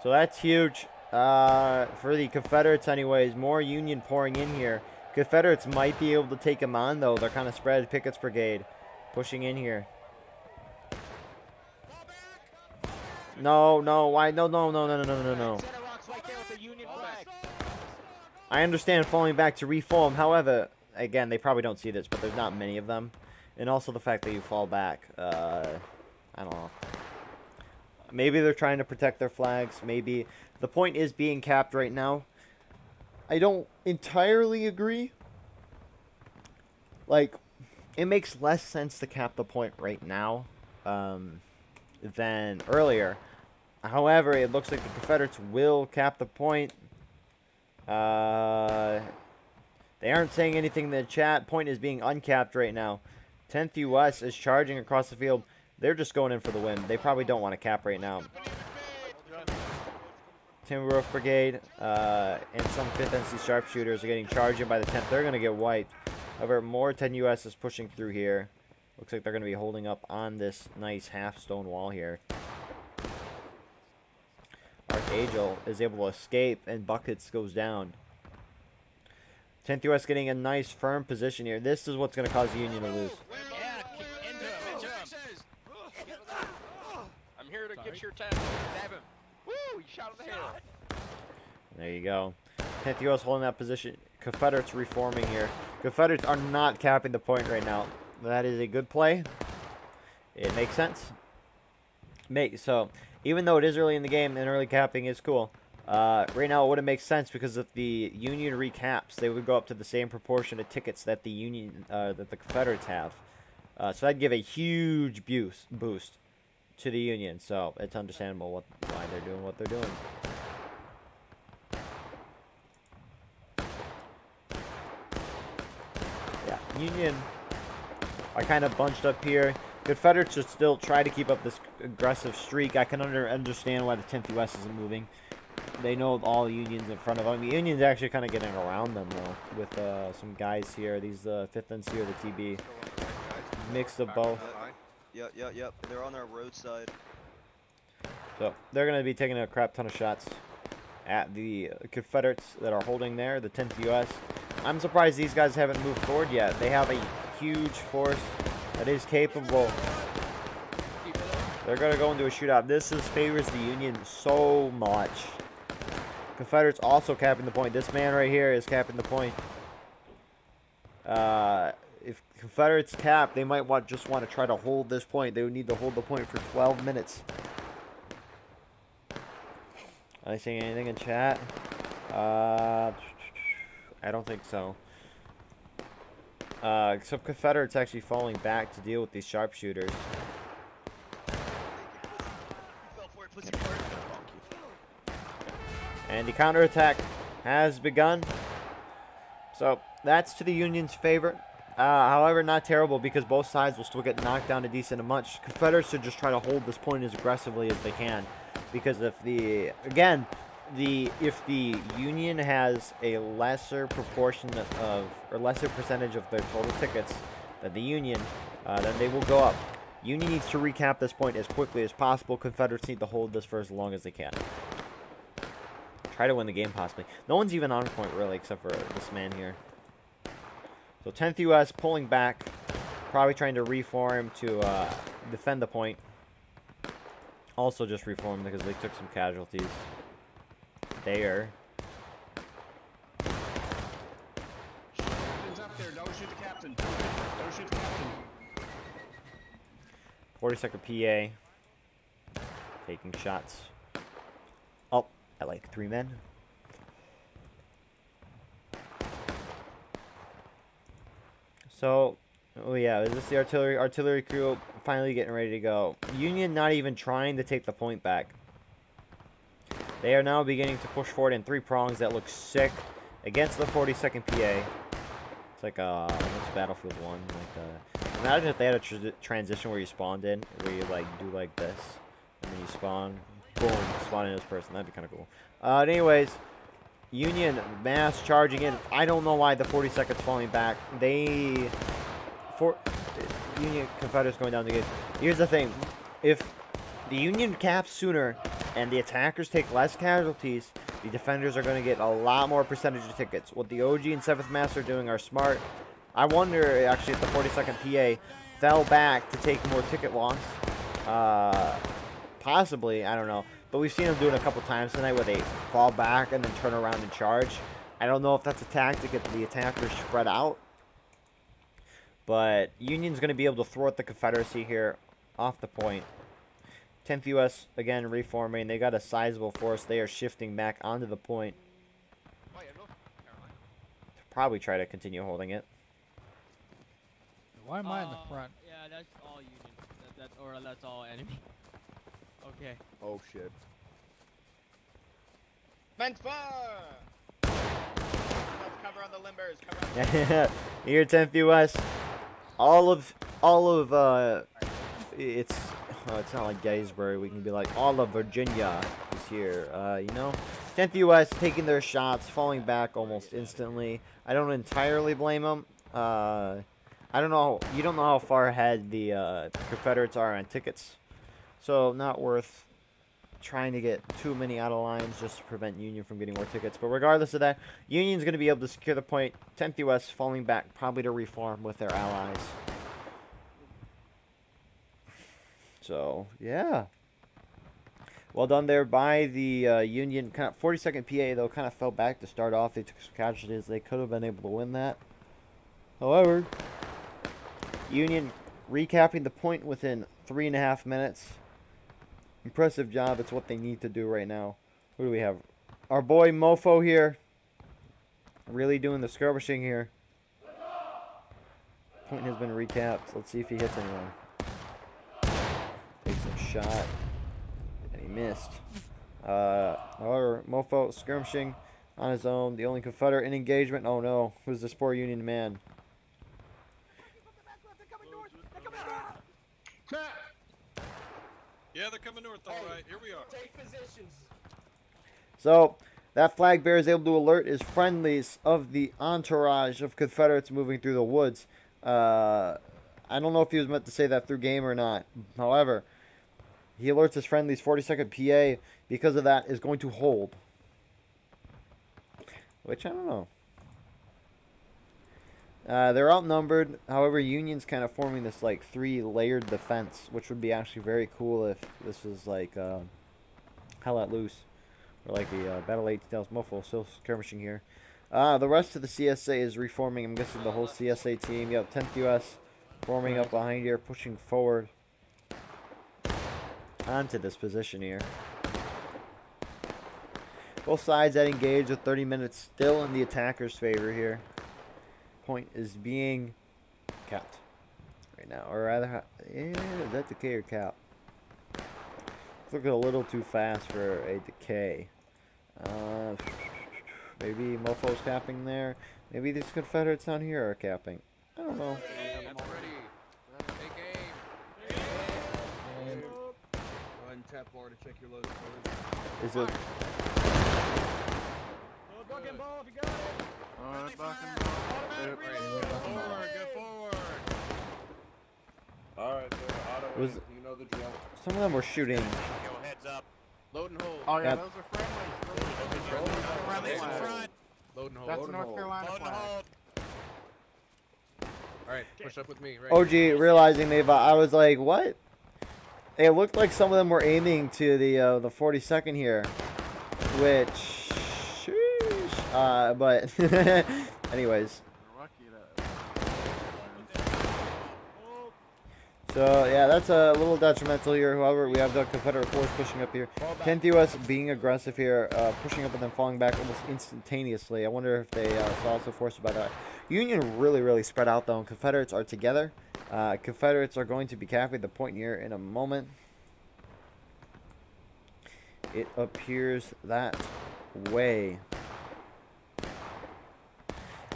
So that's huge for the Confederates anyways. More Union pouring in here. Confederates might be able to take them on, though. They're kind of spread. Pickett's Brigade pushing in here. No, no, why? No, no, no, no, no, no, no, no. I understand falling back to reform. However, again, they probably don't see this, but there's not many of them. And also the fact that you fall back. I don't know. Maybe they're trying to protect their flags. Maybe. The point is being capped right now. I don't entirely agree. Like, it makes less sense to cap the point right now than earlier. However, it looks like the Confederates will cap the point. They aren't saying anything in the chat. Point is being uncapped right now. 10th US is charging across the field. They're just going in for the win. They probably don't want to cap right now. Timber Roof Brigade and some 5th NC sharpshooters are getting charged in by the 10th. They're going to get wiped. However, more 10 US is pushing through here. Looks like they're going to be holding up on this nice half stone wall here. Archangel is able to escape and Buckets goes down. 10th US getting a nice firm position here. This is what's going to cause the Union to lose. I'm here to get your time. Stab him. Woo! You shot him in the head. There you go. 10th US holding that position. Confederates reforming here. Confederates are not capping the point right now. That is a good play. It makes sense. So, even though it is early in the game and early capping is cool, right now it wouldn't make sense because if the Union recaps, they would go up to the same proportion of tickets that the Union, that the Confederates have. So that'd give a huge boost to the Union. So it's understandable why they're doing what they're doing. Yeah, Union are kind of bunched up here. Confederates should still try to keep up this aggressive streak. I can understand why the 10th US isn't moving. They know all the Unions in front of them. The Union's actually kind of getting around them, though, with some guys here. These 5th NC or the TB. Mix of both. Yep. They're on our roadside. So they're going to be taking a crap ton of shots at the Confederates that are holding there, the 10th US. I'm surprised these guys haven't moved forward yet. They have a huge force that is capable. They're going to go into a shootout. This favors the Union so much. Confederates also capping the point. This man right here is capping the point. If Confederates cap, they might just want to try to hold this point. They would need to hold the point for 12 minutes. Are they saying anything in chat? I don't think so. Some Confederates actually falling back to deal with these sharpshooters. And the counterattack has begun. So that's to the Union's favor. However, not terrible because both sides will still get knocked down a decent amount. Confederates should just try to hold this point as aggressively as they can. Because if the, again, if the Union has a lesser proportion of, or lesser percentage of their total tickets than the Union, then they will go up. Union needs to recap this point as quickly as possible. Confederates need to hold this for as long as they can. Try to win the game, possibly. No one's even on point, really, except for this man here. So 10th U.S. pulling back. Probably trying to reform to defend the point. Also just reform because they took some casualties there. Captain's up there. Don't shoot the captain. Don't shoot the captain. 42nd PA. Taking shots. Oh, at like 3 men. So, oh yeah, is this the artillery crew finally getting ready to go? Union not even trying to take the point back. They are now beginning to push forward in 3 prongs that look sick against the 42nd PA. It's like almost Battlefield 1. Like imagine if they had a transition where you spawned in, where you like do like this, and then you spawn, boom, spawn in this person. That'd be kind of cool. Anyways, Union mass charging in. I don't know why the 42nd's falling back. Union Confederates going down the gate. Here's the thing: if the Union caps sooner and the attackers take less casualties, the defenders are going to get a lot more percentage of tickets. What the OG and 7th Mass are doing are smart. I wonder actually if the 42nd PA fell back to take more ticket loss. Possibly, I don't know. But we've seen them do it a couple times tonight where they fall back and then turn around and charge. I don't know if that's a tactic if the attackers spread out. But Union's going to be able to thwart the Confederacy here off the point. 10th U.S. again reforming. They got a sizable force. They are shifting back onto the point. Probably try to continue holding it. Why am I in the front? Yeah, that's all Union. Or that's all enemy. Okay. Oh shit. Men's fire! Cover on the limbers. Cover on Yeah, here 10th U.S. All of it's not like Gettysburg. We can be like all of Virginia is here. You know, 10th U.S. taking their shots, falling back almost instantly. I don't entirely blame them. I don't know. You don't know how far ahead the Confederates are on tickets, so not worth trying to get too many out of lines just to prevent Union from getting more tickets. But regardless of that, Union's going to be able to secure the point. 10th U.S. falling back, probably to reform with their allies. So, yeah. Well done there by the Union. Kind of 42nd PA, though, kind of fell back to start off. They took some casualties. They could have been able to win that. However, Union recapping the point within 3.5 minutes. Impressive job. It's what they need to do right now. Who do we have? Our boy Mofo here. Really doing the skirmishing here. Point has been recapped. Let's see if he hits anyone. Takes a shot. And he missed. However, Mofo skirmishing on his own. The only Confederate in engagement. Oh no. Who's this poor Union man? Yeah, they're coming north, all right. Here we are. Take positions. So, that flag bearer is able to alert his friendlies of the entourage of Confederates moving through the woods. I don't know if he was meant to say that through game or not. However, he alerts his friendlies. 42nd PA, because of that, is going to hold. Which, I don't know. They're outnumbered. However, Union's kind of forming this like 3-layered defense, which would be actually very cool if this was like hell let loose. or like the Battle 8 Details Mofo still skirmishing here. The rest of the CSA is reforming. I'm guessing the whole CSA team. Yep, 10th US forming up behind here, pushing forward onto this position here. Both sides that engage with 30 minutes still in the attacker's favor here. Point is being capped right now, or rather, yeah, is that decay or cap? It's looking a little too fast for a decay. Maybe Mofo's capping there. Maybe these Confederates down here are capping. I don't know. Tap bar to check your load. Is it? Bucking ball if you got it. Bucking ball. Forward, go forward. Alright, auto. Was you know the drill. Some of them were shooting. Yo, heads up. Load and hold. Oh yeah, Yep. those are friendlies. Friendlies in front. Load and hold. That's Load and North hold. Carolina Load and flag. hold. Alright, push up with me. Right. OG realizing they've. I was like, what? It looked like some of them were aiming to the 42nd here, which, sheesh, but anyways. So yeah, that's a little detrimental here. However, we have the Confederate force pushing up here. 10th US being aggressive here, pushing up and then falling back almost instantaneously. I wonder if they saw also forced by that. Union really spread out though, and Confederates are together. Confederates are going to be capping the point here in a moment. It appears that way.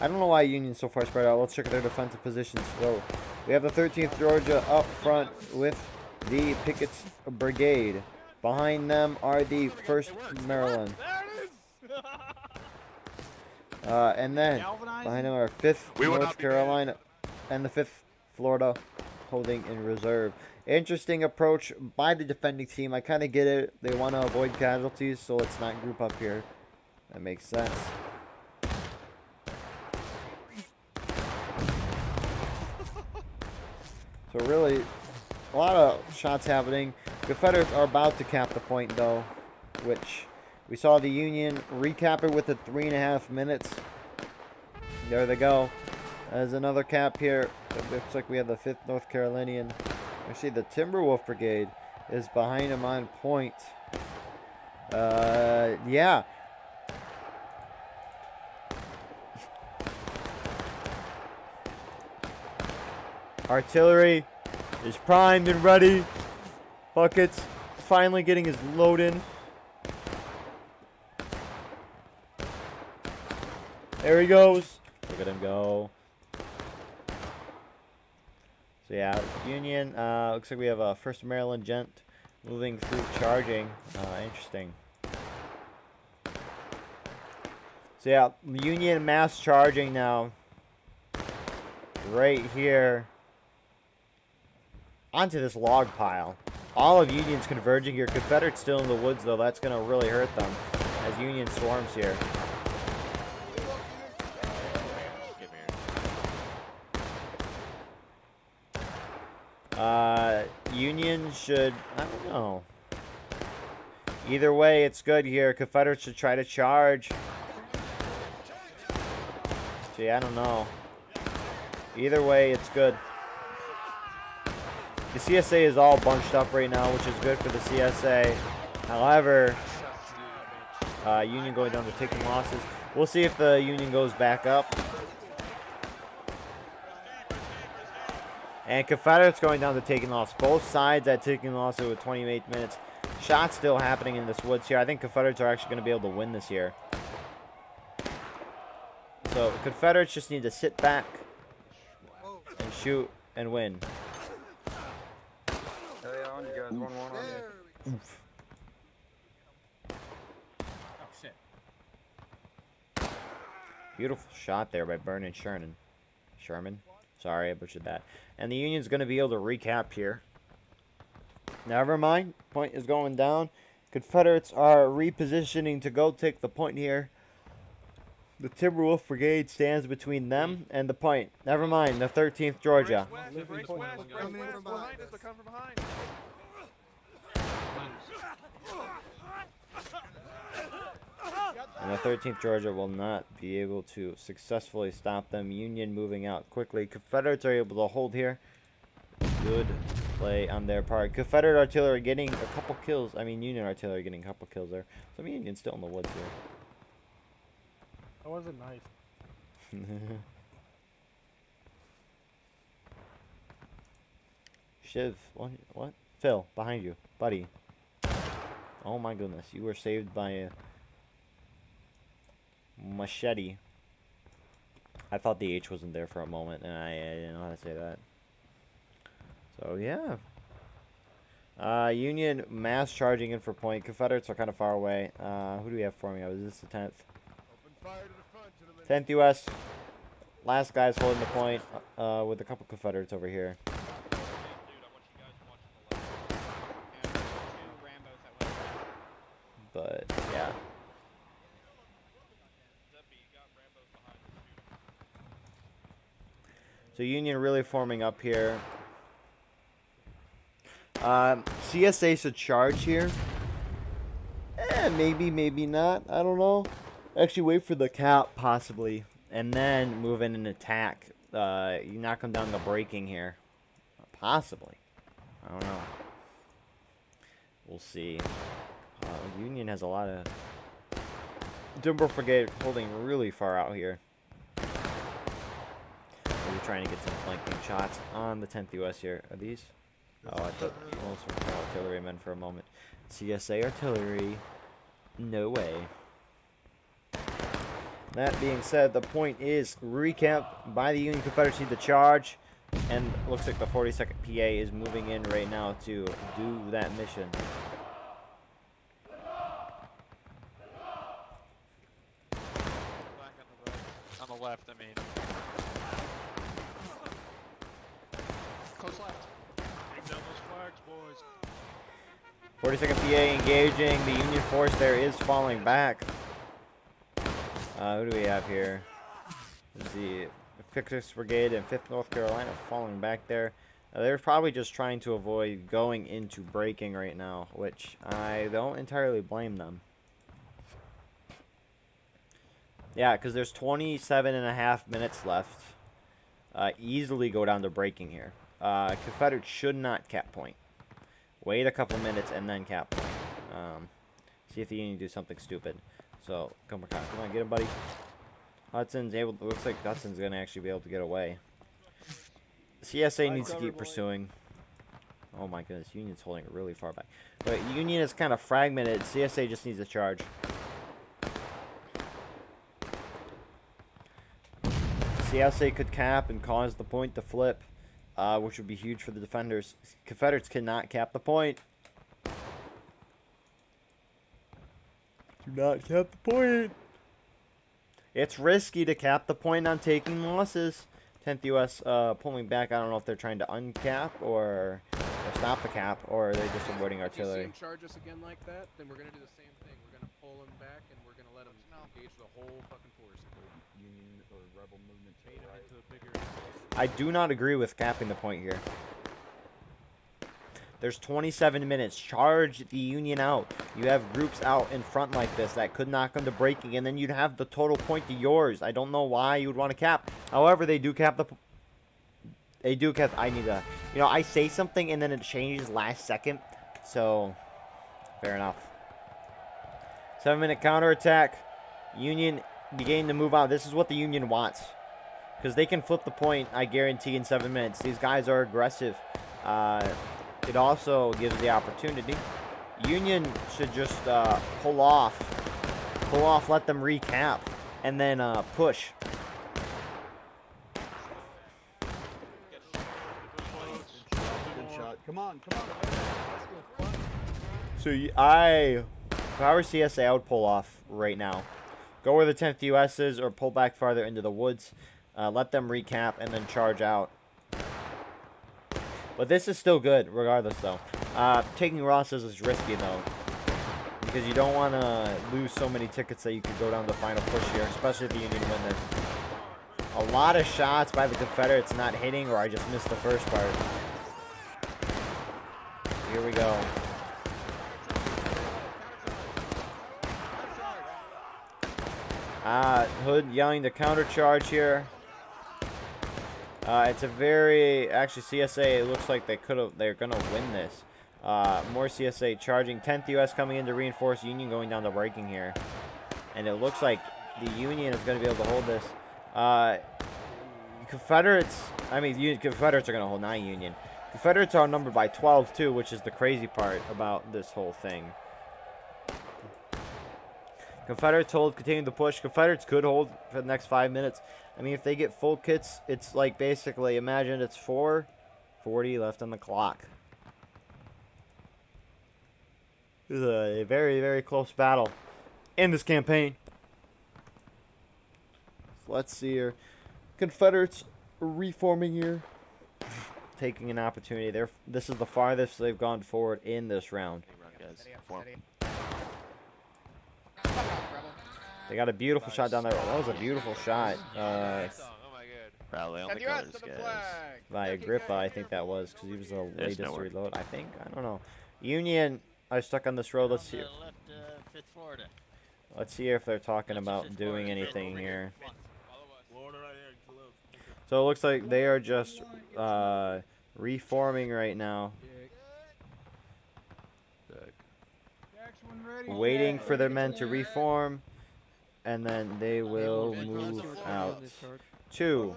I don't know why Union's so far spread out. Let's check their defensive positions. So we have the 13th Georgia up front with the Pickett's Brigade. Behind them are the 1st Maryland. And then behind them are 5th North Carolina and the 5th Florida holding in reserve. Interesting approach by the defending team. I kind of get it. They want to avoid casualties, so let's not group up here. That makes sense. So really, a lot of shots happening. Confederates are about to cap the point, though, which we saw the Union recap it with the 3.5 minutes. There they go. There's another cap here. It looks like we have the 5th North Carolinian. Actually, the Timberwolf Brigade is behind him on point. Yeah. Artillery is primed and ready. Buckets finally getting his load in. There he goes. Look at him go. So yeah, Union, looks like we have a 1st Maryland gent moving through charging. Interesting. So yeah, Union mass charging now. Right here. Onto this log pile. All of Union's converging here. Confederates still in the woods though. That's going to really hurt them as Union swarms here. Union should, I don't know. Either way, it's good here. Confederates should try to charge. Gee, I don't know. Either way, it's good. The CSA is all bunched up right now, which is good for the CSA. However, Union going down to taking losses. We'll see if the Union goes back up. And Confederates going down to taking loss. Both sides at taking losses with 28 minutes. Shots still happening in this woods here. I think Confederates are actually going to be able to win this here. So Confederates just need to sit back and shoot and win. Oof. Oh shit. Beautiful shot there by Vernon Sherman. Sorry, I butchered that. And the Union's going to be able to recap here. Never mind. Point is going down. Confederates are repositioning to go take the point here. The Timberwolf Brigade stands between them and the point. Never mind. The 13th Georgia. Break west. Behind us. They're coming from behind. 13th Georgia will not be able to successfully stop them. Union moving out quickly. Confederates are able to hold here. Good play on their part. Confederate artillery getting a couple kills. I mean, Union artillery getting a couple kills there. Some Union still in the woods here. That wasn't nice. Shiv, what? Phil, behind you, buddy. Oh my goodness, you were saved by a machete. I thought the H wasn't there for a moment, and I didn't know how to say that. So yeah. Union mass charging in for point. Confederates are kind of far away. Who do we have forming up? Is this the 10th? 10th U.S. Last guy's holding the point with a couple Confederates over here. But yeah. So Union really forming up here. CSA should charge here. Maybe, maybe not. I don't know. Actually, wait for the cap, possibly. And then move in and attack. You knock them down the breaking here. Possibly. I don't know. We'll see. Union has a lot of... Debrief Brigade holding really far out here. We're trying to get some flanking shots on the 10th U.S. here. Are these? Oh, I thought those were artillerymen for a moment. CSA artillery. No way. That being said, the point is recap by the Union Confederacy to charge. And looks like the 42nd PA is moving in right now to do that mission. On the left, I mean. Close left. Take down those flags, boys. 42nd PA engaging. The Union force there is falling back. Who do we have here? The 5th Brigade and 5th North Carolina falling back there. They're probably just trying to avoid going into breaking right now, which I don't entirely blame them. Yeah, because there's 27.5 minutes left. Easily go down to breaking here. Confederates should not cap point. Wait a couple minutes and then cap point. See if the Union do something stupid. So, come on, get him, buddy. Hudson's able. Looks like Hudson's gonna actually be able to get away. CSA needs to keep pursuing. Oh my goodness, Union's holding it really far back. But Union is kind of fragmented. CSA just needs a charge. CSA could cap and cause the point to flip, which would be huge for the defenders. Confederates cannot cap the point. Do not cap the point. It's risky to cap the point on taking losses. 10th U.S. Pulling back. I don't know if they're trying to uncap or stop the cap, or are they just avoiding artillery. If you see him charge us again like that, then we're going to do the same thing. We're going to pull him back, and we're going to let him engage the whole fucking force. Union or rebel movement to the right. Into a bigger... I do not agree with capping the point here. There's 27 minutes. Charge the Union out. You have groups out in front like this that could knock them to breaking, and then you'd have the total point to yours. I don't know why you would want to cap. However, they do cap the... They do cap... I need to... You know, I say something, and then it changes last second. So, fair enough. 7-minute counterattack. Union beginning to move out. This is what the Union wants. Because they can flip the point, I guarantee, in 7 minutes. These guys are aggressive. It also gives the opportunity. Union should just pull off, let them recap, and then push. Good shot. Come on, come on. So if I were CSA, I would pull off right now. Go where the 10th US is, or pull back farther into the woods. Let them recap and then charge out. But this is still good, regardless, though. Taking losses is risky, though, because you don't want to lose so many tickets that you could go down the final push here, especially if the Union win this. A lot of shots by the Confederates not hitting, or I just missed the first part. Here we go. Hood yelling to counter charge here. It's a very, actually CSA, it looks like they're gonna win this. More CSA charging. 10th US coming in to reinforce Union going down to breaking here. And it looks like the Union is gonna be able to hold this. Confederates, Confederates are gonna hold 9 Union. Confederates are outnumbered by 12 too, which is the crazy part about this whole thing. Confederates hold, continue to push. Confederates could hold for the next 5 minutes. I mean, if they get full kits, it's like basically, imagine it's 4:40 left on the clock. This is a very, very close battle in this campaign. So let's see here. Confederates reforming here. Taking an opportunity. This is the farthest they've gone forward in this round. They got a beautiful shot down there. That was a beautiful shot. Rally on the colors, guys. Via Grippa, I think that was, because he was the latest to reload. I think. I don't know. Union are stuck on this road. Let's see. Let's see if they're talking about doing anything here. So it looks like they are just reforming right now. Waiting for their men to reform. And then they will move out to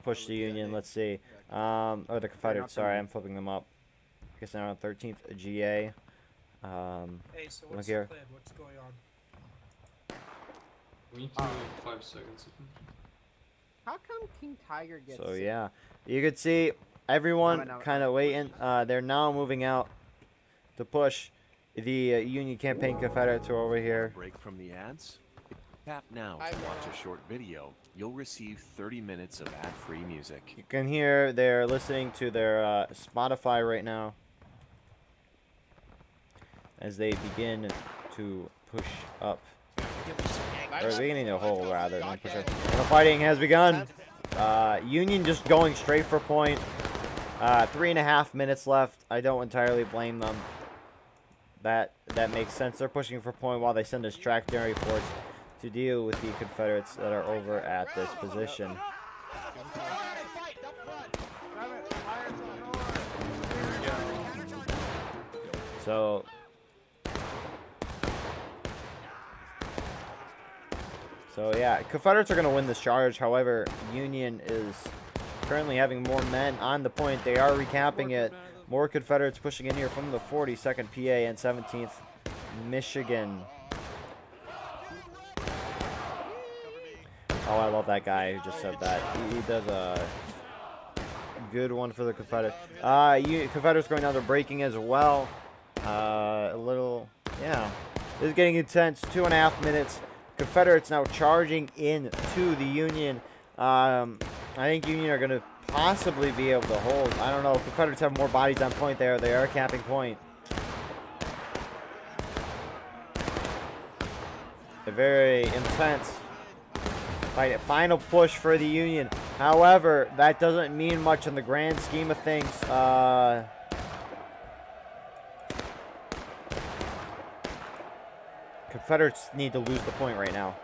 push the Union. Let's see. Or the Confederates. Sorry, I'm flipping them up. I guess they're on 13th GA. Hey, so what's here. the plan? What's going on? We need to 5 seconds. How come King Tiger gets So sick? yeah, you could see everyone kind of waiting. They're now moving out to push the Union campaign. Confederates are over here. Break from the ads. Tap now to watch a short video. You'll receive 30 minutes of ad-free music. You can hear they're listening to their Spotify right now as they begin to push up. Or beginning to hold, rather than push up. The fighting has begun. Union just going straight for point. 3.5 minutes left. I don't entirely blame them. That makes sense. They're pushing for point while they send a tractionary force to deal with the Confederates that are over at this position. So yeah, Confederates are going to win this charge. However, Union is currently having more men on the point. They are recapping it. More Confederates pushing in here from the 42nd PA and 17th Michigan. Oh, I love that guy who just said that. He does a good one for the Confederates. Confederates going down to breaking as well. A little, yeah. This is getting intense. 2.5 minutes. Confederates now charging in to the Union. I think Union are going to possibly be able to hold. I don't know. Confederates have more bodies on point there. They are capping point. A very intense fight. Final push for the Union. However, that doesn't mean much in the grand scheme of things. Confederates need to lose the point right now.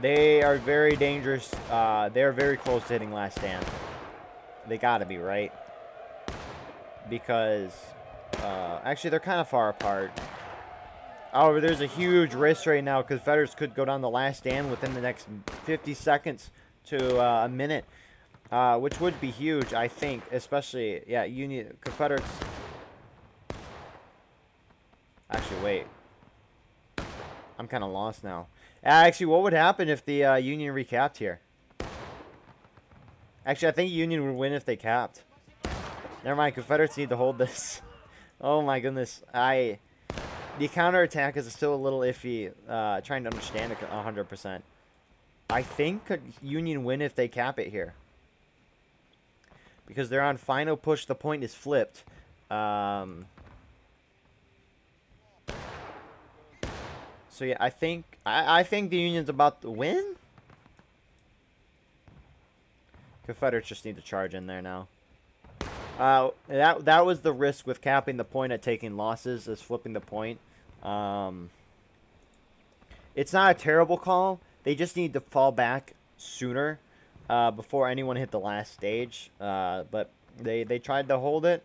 They are very dangerous. They're very close to hitting last stand. They gotta be, right? Because, actually, they're kind of far apart. However, there's a huge risk right now. Confederates could go down the last stand within the next 50 seconds to a minute, which would be huge, I think. Especially, yeah, Confederates. Actually, wait. I'm kind of lost now. Actually, what would happen if the Union recapped here? Actually, I think Union would win if they capped. Never mind, Confederates need to hold this. Oh my goodness. The counterattack is still a little iffy. Trying to understand it 100%. I think could Union win if they cap it here. Because they're on final push. The point is flipped. So yeah, I think the Union's about to win. Confederates just need to charge in there now. That was the risk with capping the point at taking losses, is flipping the point. It's not a terrible call. They just need to fall back sooner before anyone hit the last stage. But they tried to hold it.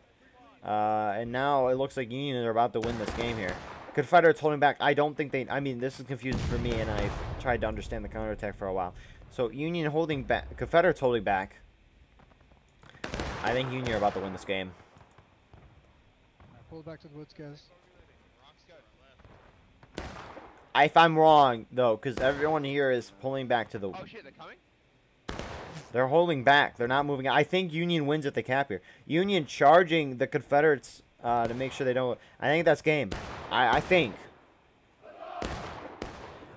And now it looks like Union are about to win this game here. Confederates holding back. I don't think they... I mean, this is confusing for me, and I've tried to understand the counterattack for a while. So, Union holding back. Confederates holding back. I think Union are about to win this game. Pull back to the woods, guys. If I'm wrong, though, because everyone here is pulling back to the... Oh shit, they're coming? They're holding back. They're not moving. I think Union wins at the cap here. Union charging the Confederates to make sure they don't... I think that's game. I think.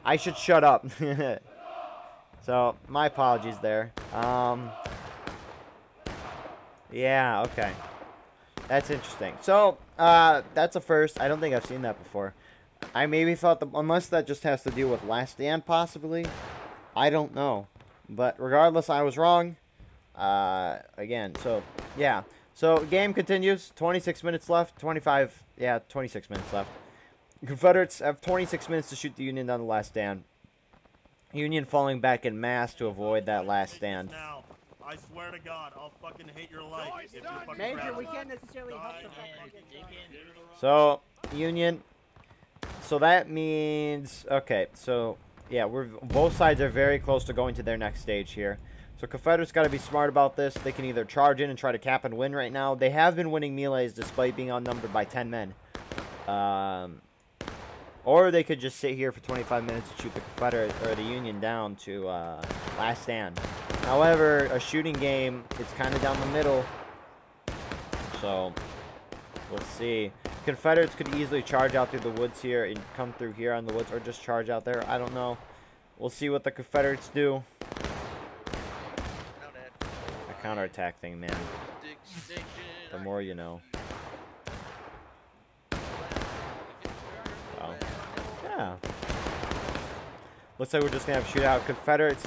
I should shut up. So, my apologies there. Yeah, okay. That's interesting. So, that's a first. I don't think I've seen that before. I maybe thought, unless that just has to do with Last Stand, possibly. I don't know. But regardless, I was wrong. Again, so, yeah. So, game continues. 26 minutes left. 25, yeah, 26 minutes left. Confederates have 26 minutes to shoot the Union down the Last Stand. Union falling back in mass to avoid that Last Stand. Now, I swear to God, I'll fucking hate your life if you fucking Major, we can't necessarily help the So, Union. So that means, okay, so, yeah, both sides are very close to going to their next stage here. So Confederates got to be smart about this. They can either charge in and try to cap and win right now. They have been winning melees despite being outnumbered by 10 men. Or they could just sit here for 25 minutes and shoot the Confederate or the Union down to Last Stand. However, a shooting game, it's kind of down the middle. So, let's see. Confederates could easily charge out through the woods here and come through here on the woods, or just charge out there. I don't know. We'll see what the Confederates do. A counterattack thing, man. The more you know. Oh. Yeah. Looks like we're just going to have a shootout. Confederates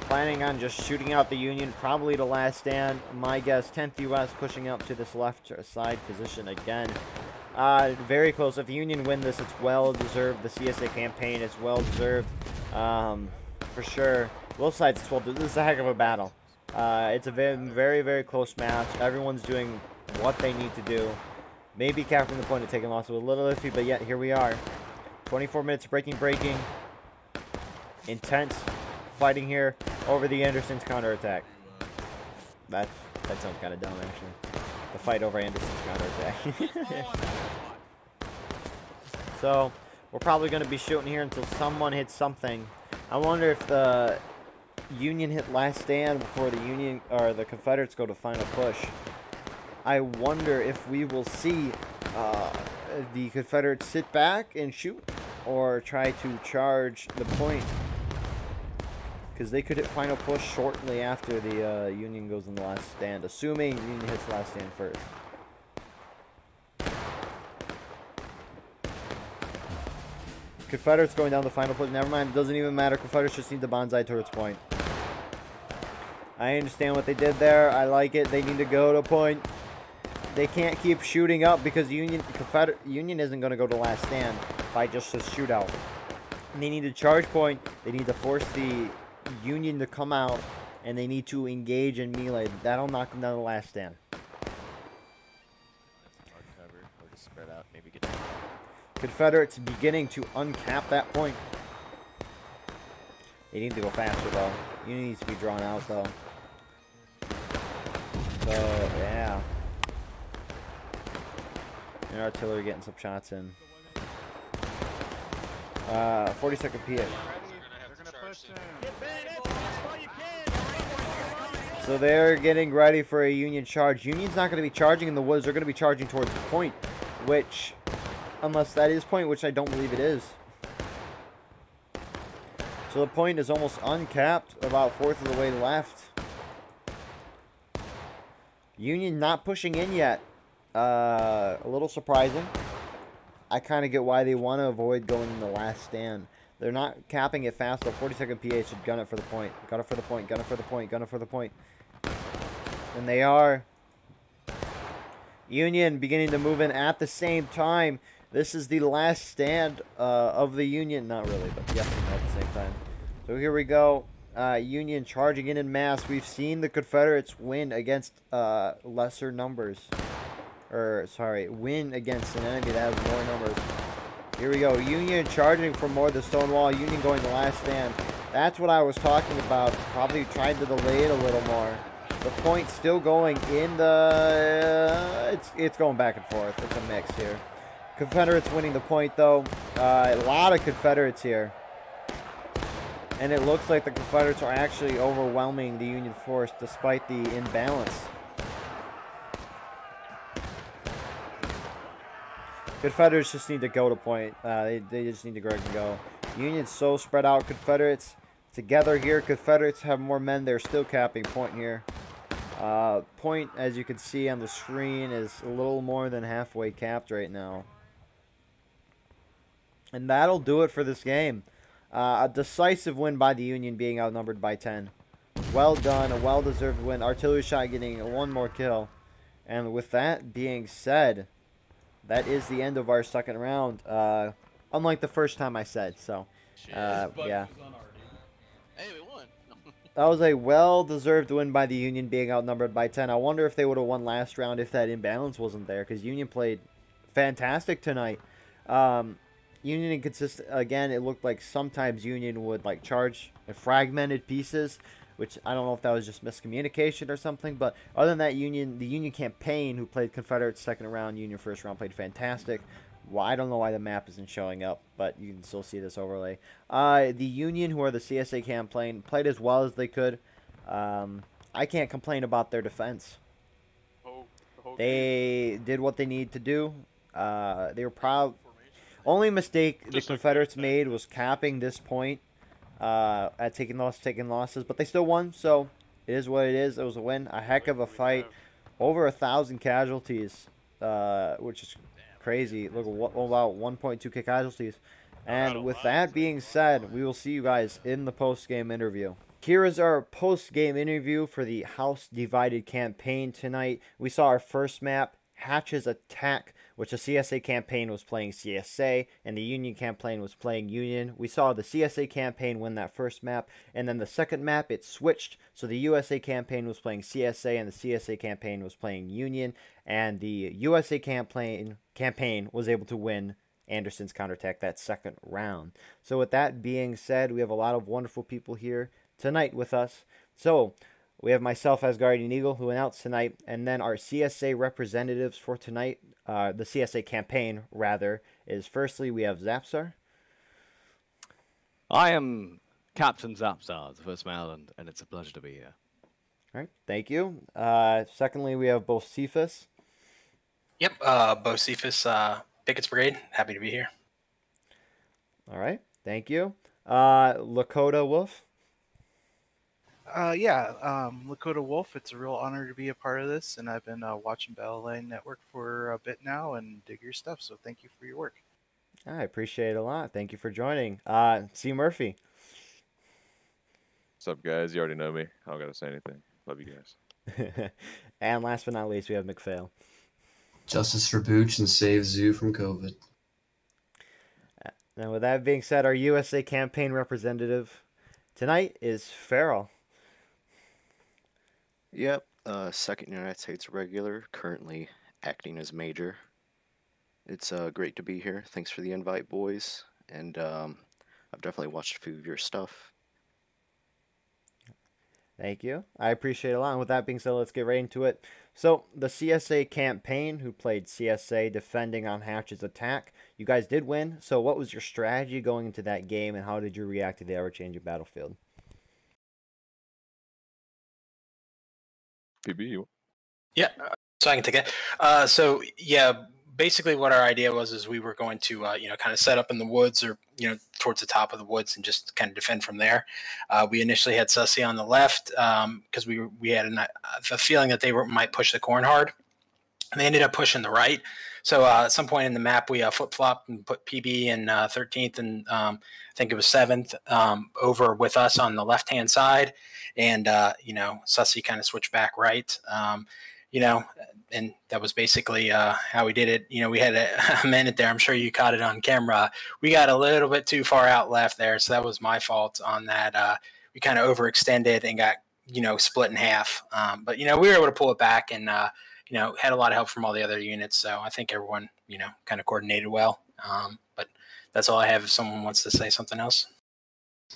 planning on just shooting out the Union, probably to Last Stand. My guess, 10th U.S. pushing up to this left side position again. Very close. If the Union win this, it's well-deserved. The CSA campaign is well-deserved. For sure. Both sides, this is a heck of a battle. It's a very, very close match. Everyone's doing what they need to do. Maybe capping the point and taking loss with a little iffy, but yet here we are. 24 minutes breaking. Intense fighting here over the Anderson's counterattack. That sounds kind of dumb, actually. The fight over Anderson's counterattack. So, we're probably going to be shooting here until someone hits something. I wonder if the Union hit Last Stand before the Union or the Confederates go to final push. I wonder if we will see the Confederates sit back and shoot or try to charge the point. Because they could hit final push shortly after the Union goes in the Last Stand, assuming Union hits Last Stand first. Confederates going down the final push. Never mind, it doesn't even matter. Confederates just need the bonsai towards point. I understand what they did there. I like it. They need to go to point. They can't keep shooting up because Union isn't going to go to Last Stand by just a shootout. And they need to charge point. They need to force the Union to come out, and they need to engage in melee. That'll knock them down the Last Stand. Cover or just spread out, maybe get. Confederates beginning to uncap that point. They need to go faster though. Union needs to be drawn out though. So yeah. And artillery getting some shots in. 40-second PA. So they're getting ready for a Union charge. Union's not going to be charging in the woods. They're going to be charging towards the point, which, unless that is point, which I don't believe it is. So the point is almost uncapped, about fourth of the way left. Union not pushing in yet. A little surprising. I kind of get why they want to avoid going in the Last Stand. They're not capping it fast, so 40-second PA should gun it for the point. Gun it for the point, gun it for the point, gun it for the point. And they are. Union beginning to move in at the same time. This is the last stand of the Union. Not really, but yes and no at the same time. So here we go. Union charging in mass. We've seen the Confederates win against lesser numbers. Or, sorry, win against an enemy that has more numbers. Here we go. Union charging for more of the stone wall. Union going the last stand. That's what I was talking about. Probably tried to delay it a little more. The point still going in the... it's going back and forth. It's a mix here. Confederates winning the point, though. A lot of Confederates here. And it looks like the Confederates are actually overwhelming the Union force despite the imbalance. Confederates just need to go to point. They just need to go. Union's so spread out. Confederates together here. Confederates have more men. They're still capping point here. Point, as you can see on the screen, is a little more than halfway capped right now. And that'll do it for this game. A decisive win by the Union, being outnumbered by 10. Well done. A well-deserved win. Artillery shot getting one more kill. And with that being said, that is the end of our second round. Unlike the first time I said. So, yeah. Hey, we won. That was a well-deserved win by the Union, being outnumbered by 10. I wonder if they would have won last round if that imbalance wasn't there, because Union played fantastic tonight. Union inconsistent. Again, it looked like sometimes Union would like charge in fragmented pieces, which I don't know if that was just miscommunication or something. But other than that, the Union campaign, who played Confederates second round, Union first round, played fantastic. Well, I don't know why the map isn't showing up, but you can still see this overlay. The Union, who are the CSA campaign, played as well as they could. I can't complain about their defense. They did what they needed to do. They were proud. Only mistake the Confederates made was capping this point at taking losses, but they still won, so it is what it is. It was a win, a heck of a fight, over 1,000 casualties, which is crazy. Look, about 1.2k casualties. And with that being said, we will see you guys in the post-game interview. Here is our post-game interview for the House Divided campaign tonight. We saw our first map, Hatch's Attack, which the CSA campaign was playing CSA, and the Union campaign was playing Union. We saw the CSA campaign win that first map, and then the second map, it switched. So the USA campaign was playing CSA, and the CSA campaign was playing Union, and the USA campaign was able to win Anderson's counterattack that second round. So with that being said, we have a lot of wonderful people here tonight with us. So we have myself as Guardian Eagle, who announced tonight, and then our CSA representatives for tonight, the CSA campaign, rather, is firstly we have Zapstar. I am Captain Zapstar, the first male, and it's a pleasure to be here. All right, thank you. Secondly, we have Bocephus. Yep, Bocephus, Pickett's Brigade. Happy to be here. All right, thank you. Lakota Wolf. Lakota Wolf, it's a real honor to be a part of this, and I've been watching Battle Line Network for a bit now and dig your stuff, so thank you for your work. I appreciate it a lot. Thank you for joining. C. Murphy. What's up, guys? You already know me. I don't got to say anything. Love you guys. And last but not least, we have McPhail. Justice for Booch and save Zoo from COVID. Now, with that being said, our USA campaign representative tonight is Farrell. Yep, second United States regular, currently acting as major. It's great to be here. Thanks for the invite, boys. And I've definitely watched a few of your stuff. Thank you. I appreciate it a lot. And with that being said, let's get right into it. So, the CSA campaign, who played CSA defending on Hatch's Attack, you guys did win. So, what was your strategy going into that game, and how did you react to the ever-changing battlefield? PB. Yeah, so I can take it. Basically what our idea was we were going to, kind of set up in the woods or, towards the top of the woods and just kind of defend from there. We initially had Sussy on the left because we had a feeling that they might push the corn hard. And they ended up pushing the right. So at some point in the map, we flip-flopped and put PB in 13th and I think it was 7th over with us on the left-hand side. And, Sussy kind of switched back right. and that was basically how we did it. You know, we had a minute there. I'm sure you caught it on camera. We got a little bit too far out left there, so that was my fault on that. We kind of overextended and got, you know, split in half. But, you know, we were able to pull it back and, you know, had a lot of help from all the other units. So I think everyone, you know, kind of coordinated well. But that's all I have if someone wants to say something else.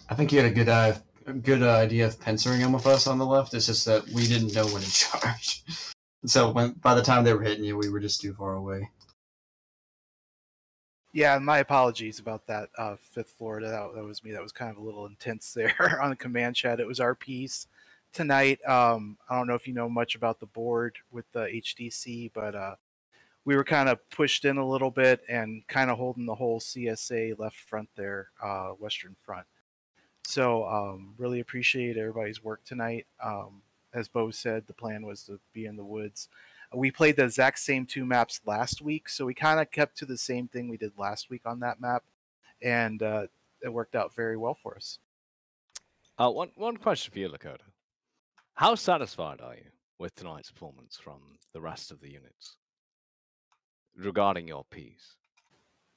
I think you had a good idea of pincer them with us on the left. It's just that we didn't know when to charge. So by the time they were hitting you, we were just too far away. Yeah, my apologies about that. Fifth floor, that was me. That was kind of a little intense there on the command chat. It was our piece tonight. I don't know if you know much about the board with the HDC, but we were kind of pushed in a little bit and kind of holding the whole CSA left front there, Western Front. So really appreciate everybody's work tonight. As Bo said, the plan was to be in the woods. We played the exact same 2 maps last week, so we kind of kept to the same thing we did last week on that map, and it worked out very well for us. One question for you, Lakota. How satisfied are you with tonight's performance from the rest of the units regarding your piece?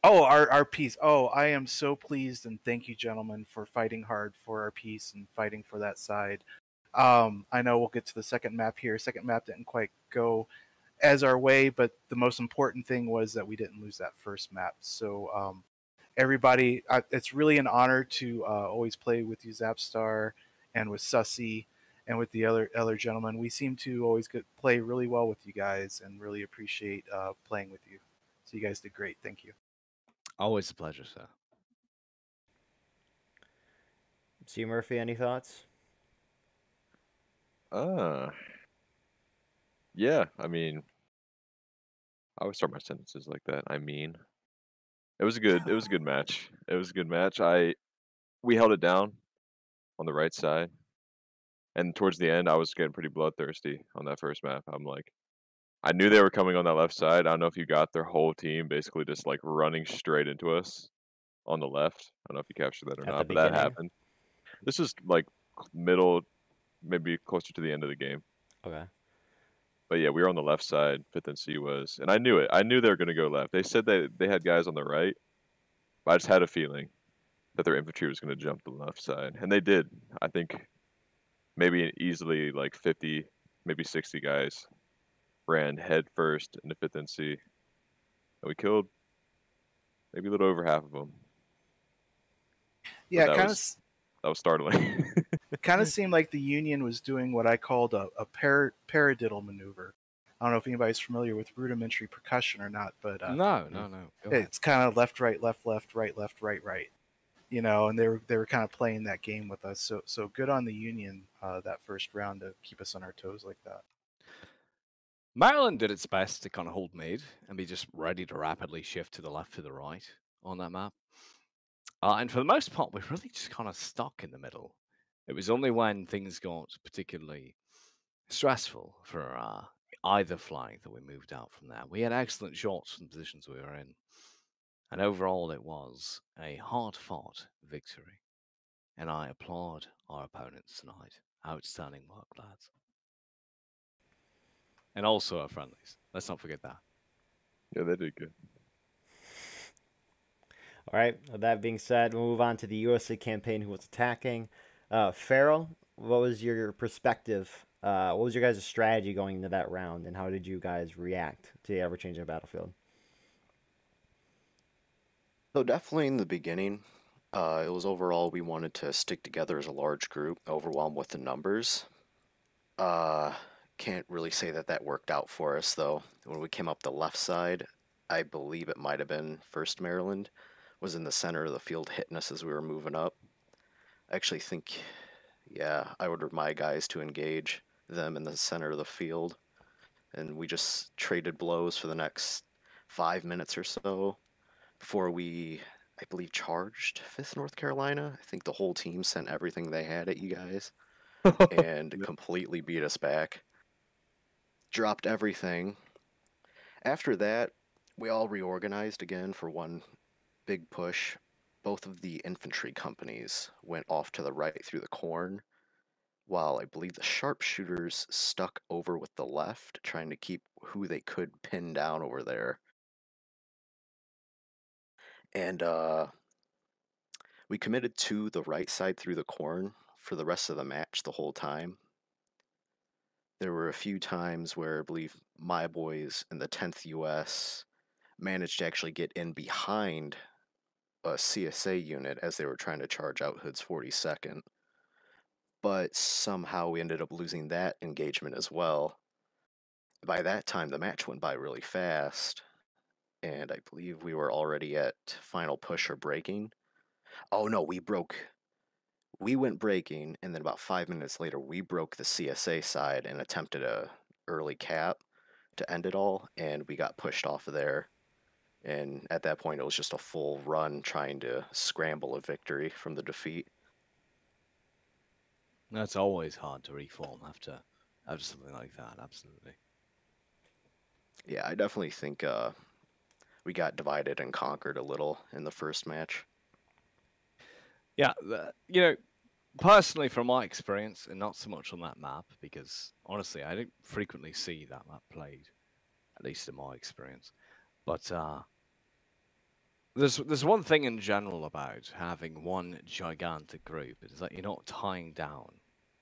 Oh, our piece. Oh, I am so pleased, and thank you, gentlemen, for fighting hard for our piece and fighting for that side. I know we'll get to the second map here. Second map didn't quite go as our way, but the most important thing was that we didn't lose that first map. So everybody, it's really an honor to always play with you, Zapstar, and with Sussy, and with the other gentlemen. We seem to always play really well with you guys, and really appreciate playing with you. So you guys did great. Thank you. Always a pleasure, sir. C. Murphy, any thoughts? Yeah, I mean, I always start my sentences like that. I mean, it was a good match. It was a good match. We held it down on the right side, and towards the end, I was getting pretty bloodthirsty on that first map. I'm like, I knew they were coming on that left side. I don't know if you got their whole team basically just like running straight into us on the left. I don't know if you captured that or not, but that happened. This is like middle, maybe closer to the end of the game. Okay. But yeah, we were on the left side. 5th and C was, and I knew it. I knew they were going to go left. They said that they had guys on the right, but I just had a feeling that their infantry was going to jump the left side, and they did. I think maybe easily like 50, maybe 60 guys ran head first into 5th and C, and we killed maybe a little over half of them. Yeah, that was startling. It kind of seemed like the Union was doing what I called a paradiddle maneuver. I don't know if anybody's familiar with rudimentary percussion or not, but no. It's kind of left, right, left, right, left, right, right. You know, and they were kind of playing that game with us. So good on the Union that first round to keep us on our toes like that. Maryland did its best to kind of hold mid and be just ready to rapidly shift to the left, to the right on that map. And for the most part, we really just kind of stuck in the middle. It was only when things got particularly stressful for either flank that we moved out from there. We had excellent shots from the positions we were in. And overall, it was a hard-fought victory. And I applaud our opponents tonight. Outstanding work, lads. And also our friendlies. Let's not forget that. Yeah, they did good. All right, with that being said, we'll move on to the USA campaign who was attacking. Farrell, what was your perspective? What was your guys' strategy going into that round, and how did you guys react to the ever-changing battlefield? So definitely in the beginning, it was overall we wanted to stick together as a large group, overwhelmed with the numbers. Can't really say that worked out for us, though. When we came up the left side, I believe it might have been 1st Maryland, was in the center of the field hitting us as we were moving up. I actually think, yeah, I ordered my guys to engage them in the center of the field, and we just traded blows for the next 5 minutes or so before we, I believe, charged 5th North Carolina. I think the whole team sent everything they had at you guys and completely beat us back. Dropped everything. After that, we all reorganized again for one big push. Both of the infantry companies went off to the right through the corn. while I believe the sharpshooters stuck over with the left, trying to keep who they could pin down over there. And we committed to the right side through the corn for the rest of the match the whole time. There were a few times where I believe my boys in the 10th US managed to actually get in behind a CSA unit as they were trying to charge out Hood's 42nd. But somehow we ended up losing that engagement as well. By that time, the match went by really fast, and I believe we were already at final push or breaking. Oh no, we went breaking, and then about 5 minutes later, we broke the CSA side and attempted a early cap to end it all, and we got pushed off of there. And at that point, it was just a full run trying to scramble a victory from the defeat. That's always hard to reform after something like that. Absolutely. Yeah, I definitely think we got divided and conquered a little in the first match. Yeah, you know, personally, from my experience, and not so much on that map, because honestly, I don't frequently see that map played, at least in my experience. But there's one thing in general about having one gigantic group is that you're not tying down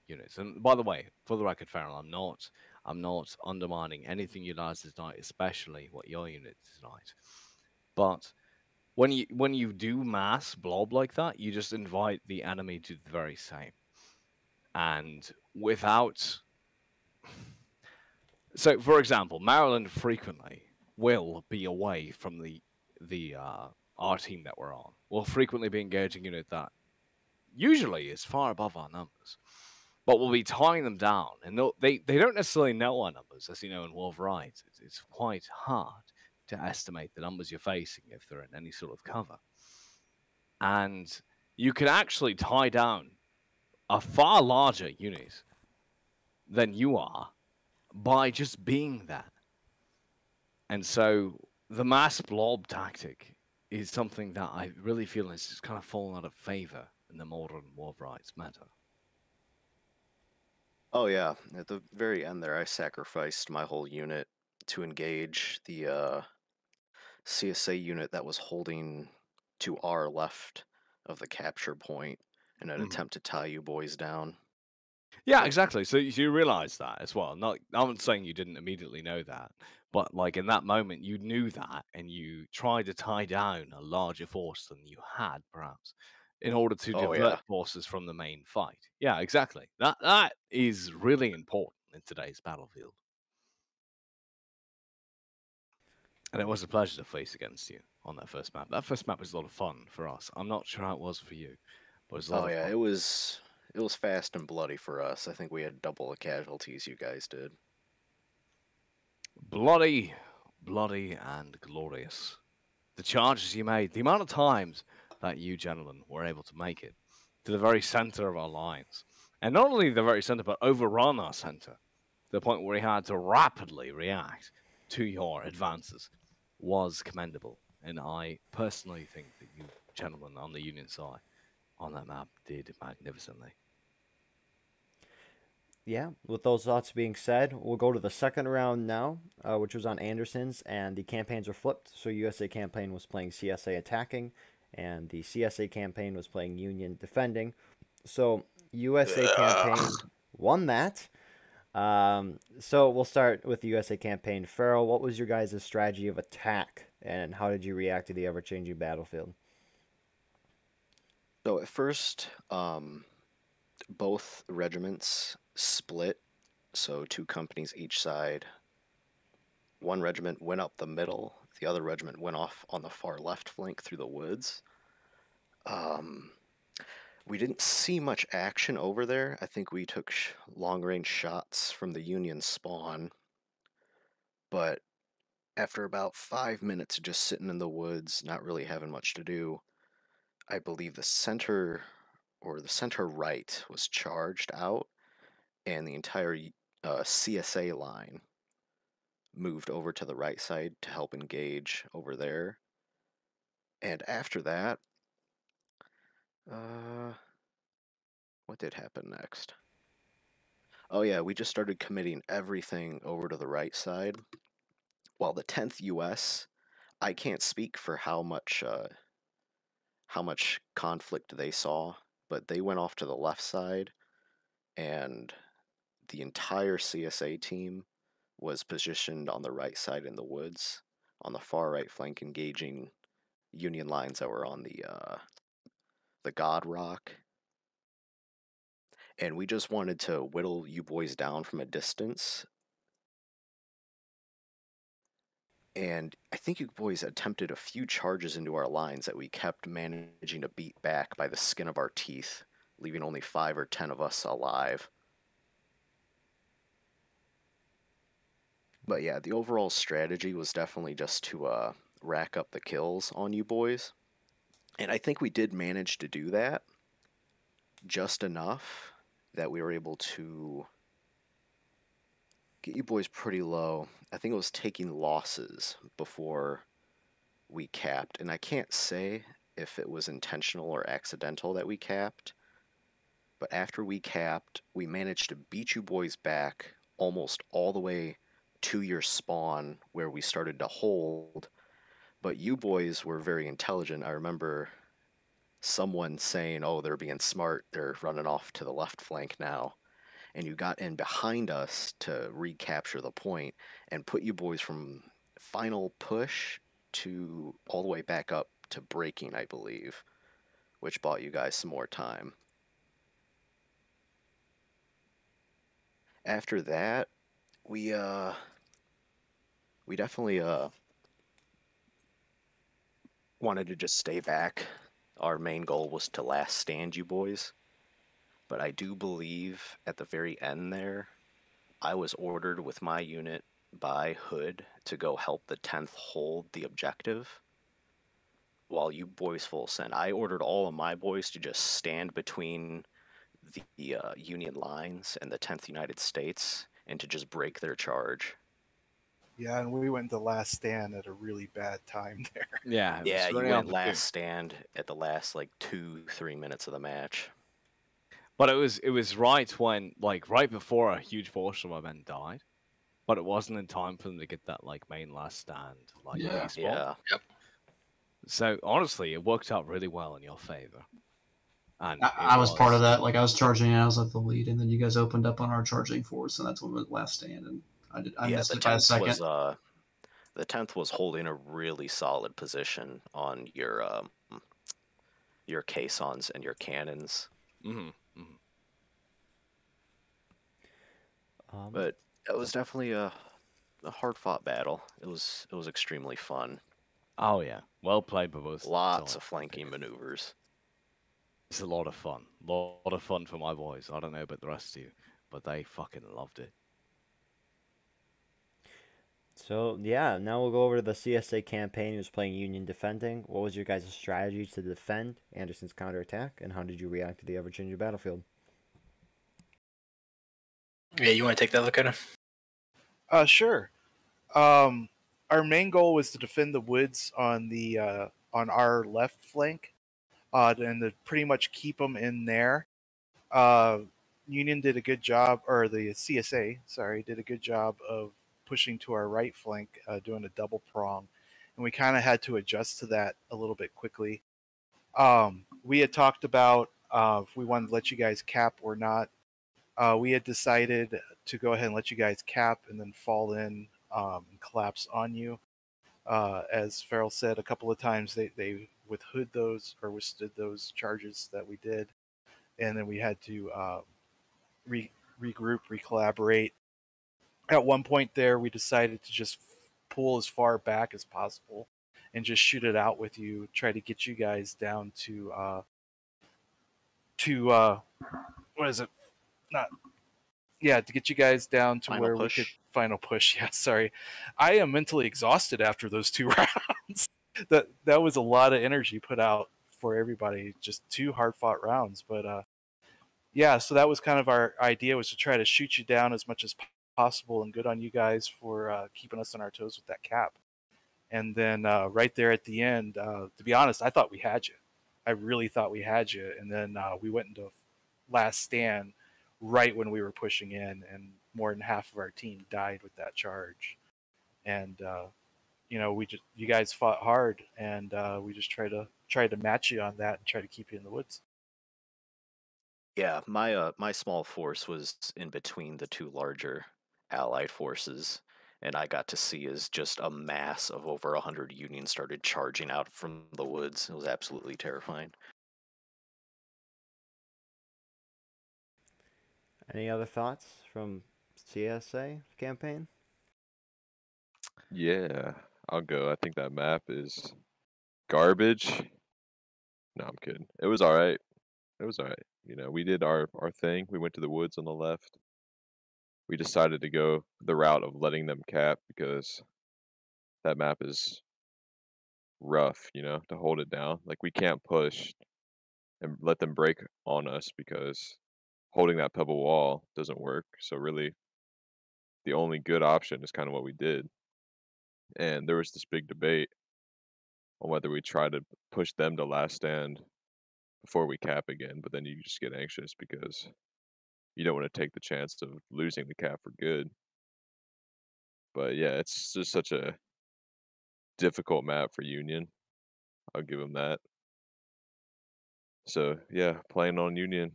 units. And by the way, for the record, Farrell, I'm not undermining anything you guys tonight, especially what your unit is tonight. But when you do mass blob like that, you just invite the enemy to the very same. And without... So, for example, Maryland frequently will be away from our team that we're on. We'll frequently be engaging a unit that usually is far above our numbers. But we'll be tying them down. And they don't necessarily know our numbers, as you know in War of Rights. It's quite hard to estimate the numbers you're facing if they're in any sort of cover. And you can actually tie down a far larger unit than you are by just being there. And so the mass blob tactic is something that I really feel has just kind of fallen out of favor in the modern War of Rights meta. Oh yeah, at the very end there, I sacrificed my whole unit to engage the CSA unit that was holding to our left of the capture point in an attempt to tie you boys down. Yeah, exactly. So you realize that as well. I'm not saying you didn't immediately know that, but like in that moment, you knew that, and you tried to tie down a larger force than you had, perhaps, in order to divert forces from the main fight. Yeah, exactly. That is really important in today's battlefield. And it was a pleasure to face against you on that first map. That first map was a lot of fun for us. I'm not sure how it was for you, but it was a lot of fun. It was fast and bloody for us. I think we had double the casualties you guys did. Bloody, and glorious. The charges you made, the amount of times that you gentlemen were able to make it to the very center of our lines. And not only the very center, but overrun our center to the point where we had to rapidly react to your advances was commendable. And I personally think that you gentlemen on the Union side on that map did magnificently. Yeah, with those thoughts being said, we'll go to the second round now, which was on Anderson's, and the campaigns are flipped. So USA campaign was playing CSA attacking, and the CSA campaign was playing Union defending. So USA campaign won that. So we'll start with the USA campaign. Farrell, what was your guys' strategy of attack, and how did you react to the ever-changing battlefield? So at first, both regiments split, so 2 companies each side. One regiment went up the middle, the other regiment went off on the far left flank through the woods. We didn't see much action over there. I think we took long-range shots from the Union spawn, but after about 5 minutes of just sitting in the woods, not really having much to do, I believe the center right was charged out, and the entire CSA line moved over to the right side to help engage over there. And after that, what did happen next? Oh yeah, we just started committing everything over to the right side. While the 10th U.S., I can't speak for how much conflict they saw, but they went off to the left side, and the entire CSA team was positioned on the right side in the woods, on the far right flank, engaging Union lines that were on the God Rock. And we just wanted to whittle you boys down from a distance. And I think you boys attempted a few charges into our lines that we kept managing to beat back by the skin of our teeth, leaving only 5 or 10 of us alive. But yeah, the overall strategy was definitely just to rack up the kills on you boys. And I think we did manage to do that just enough that we were able to get you boys pretty low. I think it was taking losses before we capped. And I can't say if it was intentional or accidental that we capped. But after we capped, we managed to beat you boys back almost all the way to your spawn where we started to hold. But you boys were very intelligent. I remember someone saying, oh, they're being smart. They're running off to the left flank now. And you got in behind us to recapture the point and put you boys from final push to all the way back up to breaking, I believe, which bought you guys some more time. After that, we definitely wanted to just stay back. Our main goal was to last stand you boys. But I do believe at the very end there, I was ordered with my unit by Hood to go help the 10th hold the objective. While you boys full send, I ordered all of my boys to just stand between the Union lines and the 10th United States and to just break their charge. Yeah, and we went to last stand at a really bad time there. Yeah, you went last stand at the last like 2-3 minutes of the match. But it was right when, like, right before a huge portion of my men died, but it wasn't in time for them to get that, like, main last stand, like, respawn. Yeah. Yep. So, honestly, it worked out really well in your favor. And I was part of that. Like, I was charging and I was at the lead, and then you guys opened up on our charging force, and that's when we went last stand, and I missed it by a second. The 10th was holding a really solid position on your caissons and your cannons. Mm-hmm. But it was definitely a hard-fought battle. It was extremely fun. Oh yeah, well played by both. Lots of flanking maneuvers. It's a lot of fun. Lot of fun for my boys. I don't know about the rest of you, but they fucking loved it. So, yeah, now we'll go over to the CSA campaign. He was playing Union defending. What was your guys' strategy to defend Anderson's counterattack, and how did you react to the ever-changing battlefield? Yeah, you want to take that look at him? Sure. Our main goal was to defend the woods on the on our left flank, and to pretty much keep them in there. Union did a good job, or the CSA, sorry, did a good job of pushing to our right flank, doing a double prong, and we kind of had to adjust to that a little bit quickly. We had talked about if we wanted to let you guys cap or not. We had decided to go ahead and let you guys cap and then fall in and collapse on you. As Farrell said a couple of times, they withstood those charges that we did, and then we had to regroup, recollaborate. At one point there, we decided to just pull as far back as possible and just shoot it out with you, try to get you guys down to what is it? To get you guys down to where we could final push. Yeah, sorry. I am mentally exhausted after those 2 rounds. That was a lot of energy put out for everybody. Just 2 hard-fought rounds. But yeah, so that was kind of our idea, was to try to shoot you down as much as possible, and good on you guys for keeping us on our toes with that cap. And then right there at the end, to be honest, I thought we had you. I really thought we had you. And then we went into last stand right when we were pushing in, and more than half of our team died with that charge. And you know, you guys fought hard, and we just tried to match you on that and try to keep you in the woods. Yeah, my small force was in between the two larger Allied forces, and I got to see as just a mass of over 100 Unions started charging out from the woods. It was absolutely terrifying. Any other thoughts from CSA campaign? Yeah, I'll go. I think that map is garbage. No, I'm kidding. It was all right. It was all right. You know, we did our thing. We went to the woods on the left. We decided to go the route of letting them cap because that map is rough, you know, to hold it down. Like we can't push and let them break on us because holding that pebble wall doesn't work. So really the only good option is kind of what we did. And there was this big debate on whether we try to push them to last stand before we cap again, but then you just get anxious because you don't want to take the chance of losing the cap for good. But yeah, it's just such a difficult map for Union. I'll give them that. So yeah, playing on Union,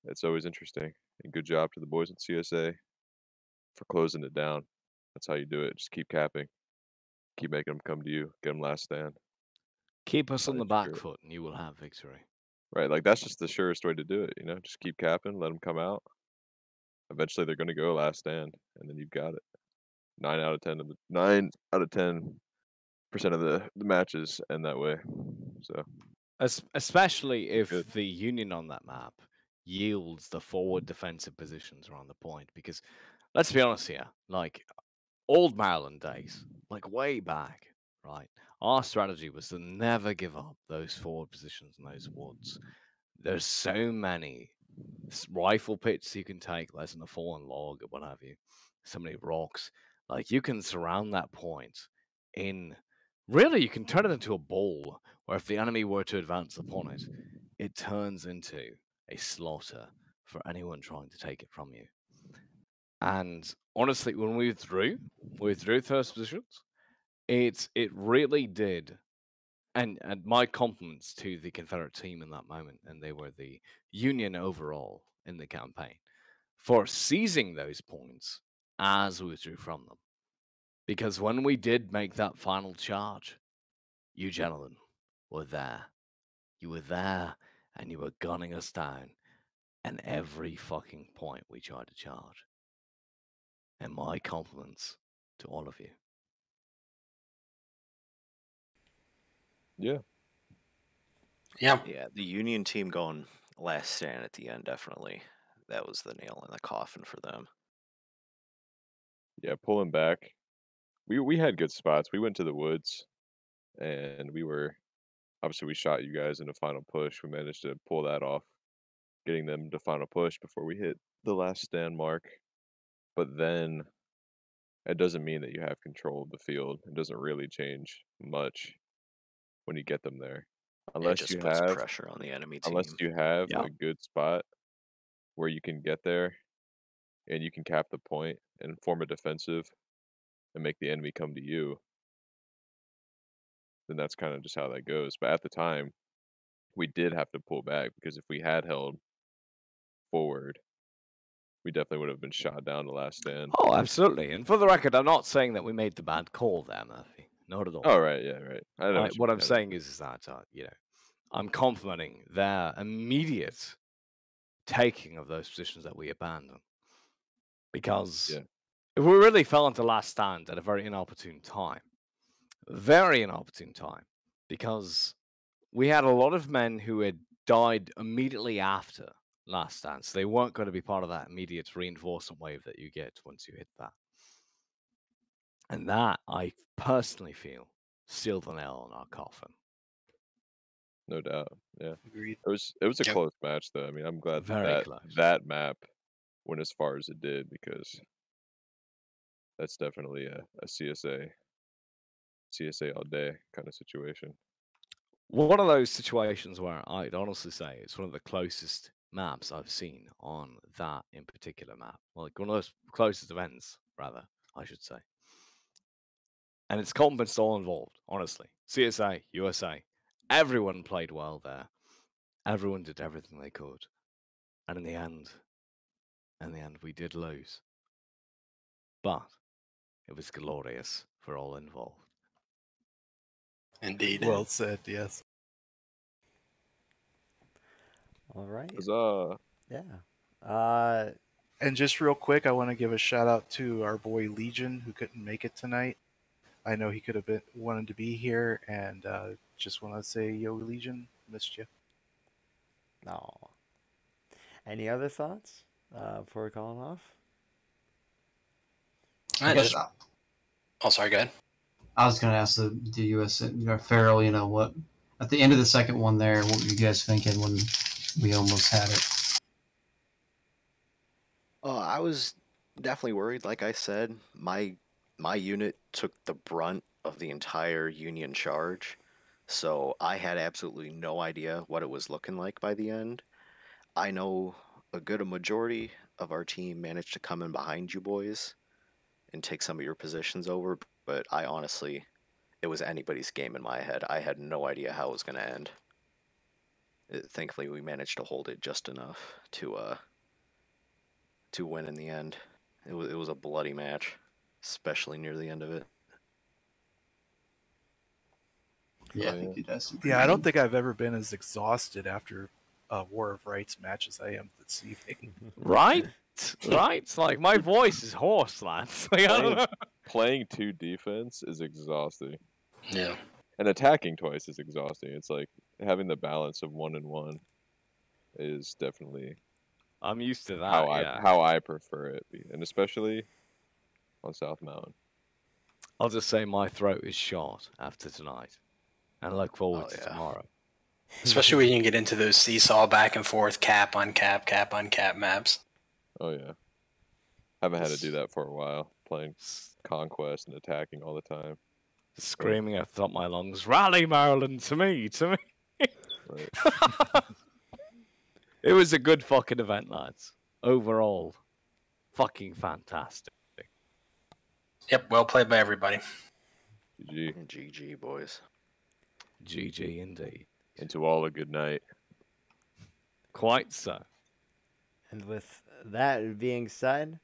it's always interesting. And good job to the boys at CSA for closing it down. That's how you do it. Just keep capping, keep making them come to you, get them last stand. Keep us on the back foot, and you will have victory. Right, like that's just the surest way to do it. You know, just keep capping, let them come out. Eventually, they're going to go last stand, and then you've got it. 9 out of 10 of the 9 out of 10% of the matches end that way. So, especially if the Union on that map yields the forward defensive positions around the point, because let's be honest here, like old Maryland days, like way back, right? Our strategy was to never give up those forward positions in those woods. There's so many rifle pits you can take, less than a fallen log or what have you. So many rocks. Like you can surround that point in really you can turn it into a bowl where if the enemy were to advance upon it, it turns into a slaughter for anyone trying to take it from you. And honestly, when we withdrew first positions, it really did. And my compliments to the Confederate team in that moment, and they were the Union overall in the campaign, for seizing those points as we withdrew from them. Because when we did make that final charge, you gentlemen were there. You were there, and you were gunning us down at every fucking point we tried to charge. And my compliments to all of you. Yeah. Yeah. Yeah, the Union team going last stand at the end, definitely. That was the nail in the coffin for them. Yeah, pulling back. We had good spots. We went to the woods, and obviously we shot you guys in the final push. We managed to pull that off, getting them to final push before we hit the last stand mark. But then it doesn't mean that you have control of the field. It doesn't really change much when you get them there. Unless it just you puts have pressure on the enemy team. Unless you have a good spot where you can get there and you can cap the point and form a defensive and make the enemy come to you, then that's kind of just how that goes. But at the time, we did have to pull back because if we had held forward, we definitely would have been shot down the last stand. Oh, absolutely. And for the record, I'm not saying that we made the bad call there, Murphy. Not at all. Oh, right. Yeah, right. I know what I'm saying is that, I'm complimenting their immediate taking of those positions that we abandoned. Because we really fell into last stand at a very inopportune time. Very inopportune time. Because we had a lot of men who had died immediately after last stand. So they weren't going to be part of that immediate reinforcement wave that you get once you hit that. And that, I personally feel, sealed the nail in our coffin. No doubt. Yeah. Agreed. It was a close match though. I mean, I'm glad that map went as far as it did because that's definitely a CSA all day kind of situation. One of those situations where I'd honestly say it's one of the closest maps I've seen on that in particular map. Like one of those closest events, rather, I should say. And it's competence all involved, honestly. CSA, USA, everyone played well there. Everyone did everything they could. And in the end, we did lose. But it was glorious for all involved. Indeed. Well said, yes. All right. Huzzah. Yeah. And just real quick, I want to give a shout out to our boy Legion who couldn't make it tonight. I know he could have wanted to be here, and just want to say, yo, Legion, missed you. No. Any other thoughts before we call it off? Oh, sorry, go ahead. I was going to ask the US, Farrell, what, at the end of the second one there, what were you guys thinking when we almost had it? I was definitely worried. Like I said, my unit took the brunt of the entire Union charge, so I had absolutely no idea what it was looking like by the end. I know a majority of our team managed to come in behind you boys and take some of your positions over, but I honestly, it was anybody's game in my head. I had no idea how it was going to end. Thankfully, we managed to hold it just enough to win in the end. It was a bloody match, especially near the end of it. Yeah, I think he does. Yeah, I don't think I've ever been as exhausted after a War of Rights match as I am this evening. Right? Right? It's like my voice is hoarse, lads. Like, I don't know. Playing 2 defense is exhausting. Yeah. And attacking twice is exhausting. It's like having the balance of 1 and 1 is definitely I'm used to that. How I prefer it, and especially on South Mountain. I'll just say my throat is shot after tonight, and I look forward to tomorrow. Especially when you get into those seesaw back and forth, cap on cap maps. Oh yeah, haven't had to do that for a while. Playing Conquest and attacking all the time. Screaming at the top of my lungs, "Rally, Maryland, to me, to me!" Right. It was a good fucking event, lads. Overall, fucking fantastic. Yep, well played by everybody. GG. GG, boys. GG indeed. And to all a good night. Quite so. And with that being said,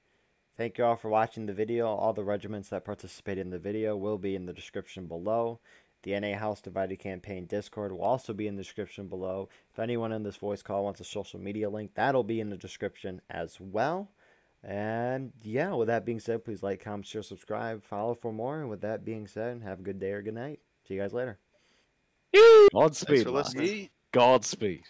thank you all for watching the video. All the regiments that participated in the video will be in the description below. The NA House Divided Campaign Discord will also be in the description below. If anyone in this voice call wants a social media link, that'll be in the description as well. And yeah, with that being said, please like, comment, share, subscribe, follow for more. And with that being said, have a good day or good night. See you guys later. Godspeed, lads. Godspeed.